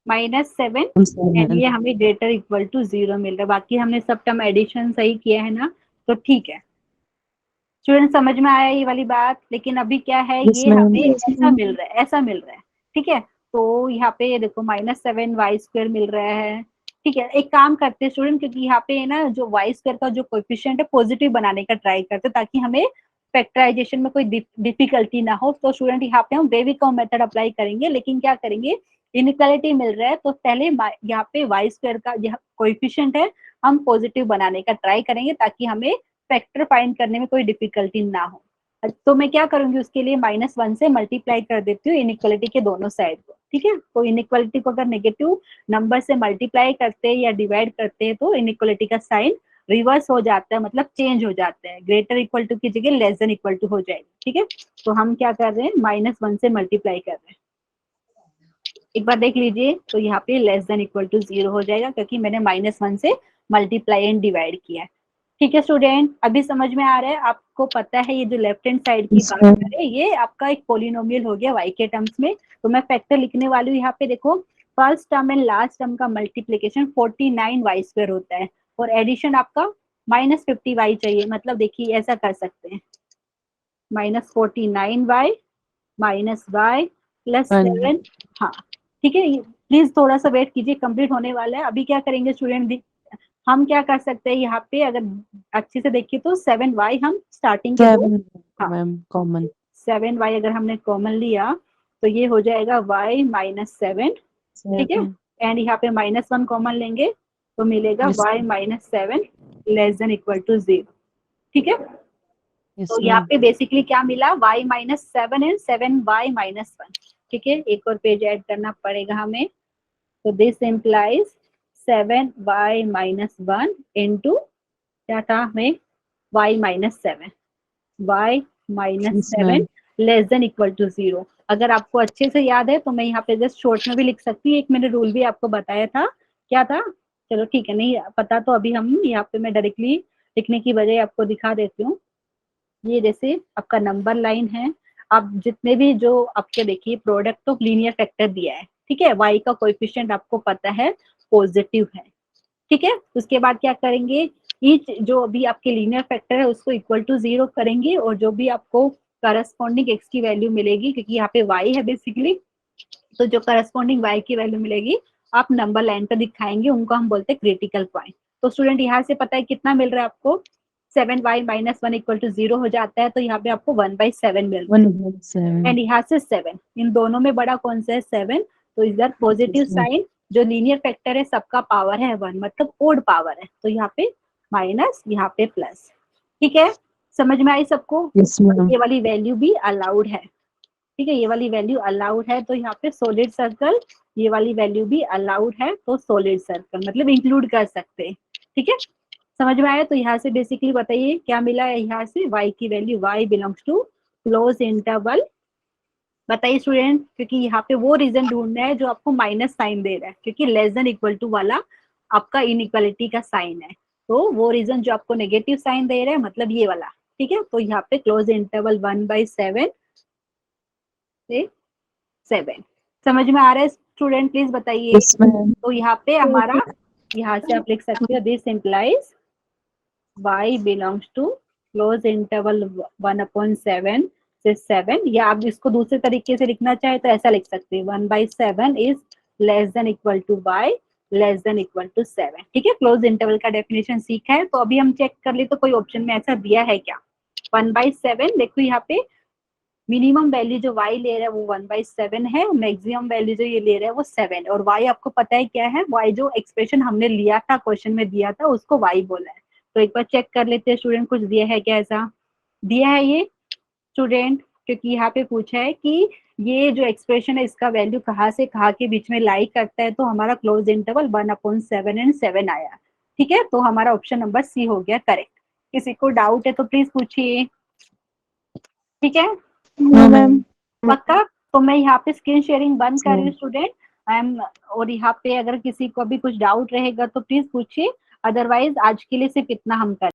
-7, एंड ये हमें ग्रेटर इक्वल टू 0 मिल रहा है। बाकी हमने सब टर्म एडिशन सही किया है ना, तो ठीक है स्टूडेंट, समझ में आया ये वाली बात? लेकिन अभी क्या है, Yes, ये ma'am. हमें ऐसा मिल रहा है, ऐसा मिल रहा है। ठीक है, तो यहाँ पे ये देखो -7y स्क्वायर मिल रहा है। ठीक है, एक काम करते हैं स्टूडेंट, क्योंकि यहाँ पे ना जो y स्क्वायर का जो कोएफिशिएंट है पॉजिटिव बनाने का ट्राई करते हैं, ताकि हमें फैक्टराइजेशन में कोई डिफिकल्टी ना हो। तो स्टूडेंट यहाँ पे हम बेबीकॉम मेथड अप्लाई करेंगे, लेकिन क्या करेंगे, इनइक्वालिटी मिल रहा है तो पहले यहाँ पे y स्क्वायर का कोएफिशिएंट है हम पॉजिटिव बनाने का ट्राई करेंगे, ताकि हमें फैक्टर फाइंड करने में कोई डिफिकल्टी ना हो। तो मैं क्या करूंगी उसके लिए, -1 से मल्टीप्लाई कर देती हूँ इनइक्वालिटी के दोनों साइड को। ठीक है, तो इनइक्वालिटी को अगर नेगेटिव नंबर से मल्टीप्लाई करते हैं या डिवाइड करते हैं, तो इनइक्वालिटी का साइन रिवर्स हो जाता है, मतलब चेंज हो जाता है, ग्रेटर इक्वल टू की जगह लेस देन इक्वल टू हो जाएगी। ठीक है, तो हम क्या कर रहे हैं, -1 से मल्टीप्लाई कर रहे हैं। एक बार देख लीजिए, तो यहाँ पे लेस देन इक्वल टू 0 हो जाएगा क्योंकि मैंने -1 से मल्टीप्लाई एंड डिवाइड किया है। ठीक है स्टूडेंट, अभी समझ में आ रहा है? आपको पता है ये जो लेफ्ट हैंड साइड की Yes, बात ma'am. करें, ये आपका एक पोलिनोमियल हो गया y के टर्म्स में। तो मैं फैक्टर लिखने वाली हूँ यहाँ पे। देखो, first term and last term का मल्टीप्लीकेशन 49y² होता है और एडिशन आपका -50y चाहिए। मतलब देखिए ऐसा कर सकते हैं, -49y -y +7। हाँ ठीक है, प्लीज थोड़ा सा वेट कीजिए, कंप्लीट होने वाला है। अभी क्या करेंगे स्टूडेंट, हम क्या कर सकते हैं यहाँ पे, अगर अच्छे से देखिए तो 7y हम स्टार्टिंग के दो, 7 हाँ मैम कॉमन। 7y अगर हमने कॉमन लिया तो ये हो जाएगा y -7। ठीक है, एंड यहाँ पे -1 कॉमन लेंगे तो मिलेगा Yes, y -7 less than equal to 0। ठीक है, yes, तो यहाँ ma'am. पे बेसिकली क्या मिला, y -7 एंड 7y -1। ठीक है, एक और पेज ऐड करना पड़ेगा हमें, तो दिस इम्प्लाइज 7y -1 इंटू क्या था हमें, y -7, y Yes, -7 ma'am. Less than equal to 0। अगर आपको अच्छे से याद है तो मैं यहाँ पे जस्ट शॉर्ट में भी लिख सकती हूँ, एक मैंने रूल भी आपको बताया था, क्या था, चलो ठीक है, नहीं पता तो अभी हम यहाँ पे मैं डायरेक्टली लिखने की बजाय आपको दिखा देती हूँ। ये जैसे आपका नंबर लाइन है, आप जितने भी जो आपके देखिए प्रोडक्ट ऑफ लीनियर फैक्टर दिया है, ठीक है, y का कोएफिशिएंट आपको पता है पॉजिटिव है। ठीक है, उसके बाद क्या करेंगे, ईच जो अभी आपके लीनियर फैक्टर है उसको इक्वल टू 0 करेंगे और जो भी आपको करस्पॉन्डिंग x की वैल्यू मिलेगी, क्योंकि यहाँ पे y है बेसिकली, तो जो करस्पॉन्डिंग y की वैल्यू मिलेगी आप नंबर लाइन पर दिखाएंगे, उनको हम बोलते हैं क्रिटिकल पॉइंट। तो स्टूडेंट यहाँ से पता है कितना मिल रहा है आपको, 7y -1 इक्वल टू 0 हो जाता है, तो यहाँ पे आपको 1/7 मिल रहा है 1/7. एंड यहाँ से 7, इन दोनों में बड़ा कौन सा है, 7। तो इधर पॉजिटिव Yes, ma'am. साइन, जो लीनियर फैक्टर है सबका पावर है 1, मतलब ओड पावर है, तो यहाँ पे माइनस, यहाँ पे प्लस। ठीक है, समझ में आई सबको? Yes, ma'am. ये वाली वैल्यू भी अलाउड है। ठीक है, ये वाली वैल्यू अलाउड है, तो यहाँ पे सॉलिड सर्कल, ये वाली वैल्यू भी अलाउड है, तो सॉलिड सर्कल मतलब इंक्लूड कर सकते हैं। ठीक है, समझ में आया? तो यहाँ से बेसिकली बताइए क्या मिला है, यहाँ से y की value, y belongs to close interval. बताइए स्टूडेंट, क्योंकि यहाँ पे वो रीजन ढूंढना है जो आपको माइनस साइन दे रहा है, क्योंकि लेस देन इक्वल टू वाला आपका इनइक्वालिटी का साइन है, तो वो रीजन जो आपको नेगेटिव साइन दे रहा है, मतलब ये वाला। ठीक है, तो यहाँ पे क्लोज इंटरवल 1/7 से 7। समझ में आ रहा है स्टूडेंट? प्लीज बताइए। Yes, ma'am. तो यहाँ पे हमारा, यहाँ से आप लिख सकते हो, this implies y belongs to close interval 1/7 से 7, या आप इसको दूसरे तरीके से लिखना चाहे तो ऐसा लिख सकते हैं, 1/7 is less than equal to y less than equal to 7। ठीक है, क्लोज इंटरवल का डेफिनेशन सीखा है, तो अभी हम चेक कर ले तो कोई ऑप्शन में ऐसा दिया है क्या। 1/7 देखो, यहाँ पे मिनिमम वैल्यू जो y ले रहा है वो 1/7 है, मैक्सिमम वैल्यू जो ये ले रहा है वो 7, और y आपको पता है क्या है, y जो एक्सप्रेशन हमने लिया था, क्वेश्चन में दिया था, उसको y बोला है। तो एक बार चेक कर लेते हैं स्टूडेंट, कुछ दिया है क्या, ऐसा दिया है ये स्टूडेंट, क्योंकि यहाँ पे पूछा है कि ये जो एक्सप्रेशन है इसका वैल्यू कहाँ से कहाँ के बीच में लाई करता है, तो हमारा क्लोज इंटरवल 1/7 एंड 7 आया। ठीक है, तो हमारा ऑप्शन नंबर सी हो गया करेक्ट। किसी को डाउट है तो प्लीज पूछिए। ठीक है, No, ma'am. पक्का? तो मैं यहाँ पे स्क्रीन शेयरिंग बंद कर रही हूँ स्टूडेंट। आई एम, और यहाँ पे अगर किसी को भी कुछ डाउट रहेगा तो प्लीज पूछिए, अदरवाइज आज के लिए सिर्फ इतना हम कर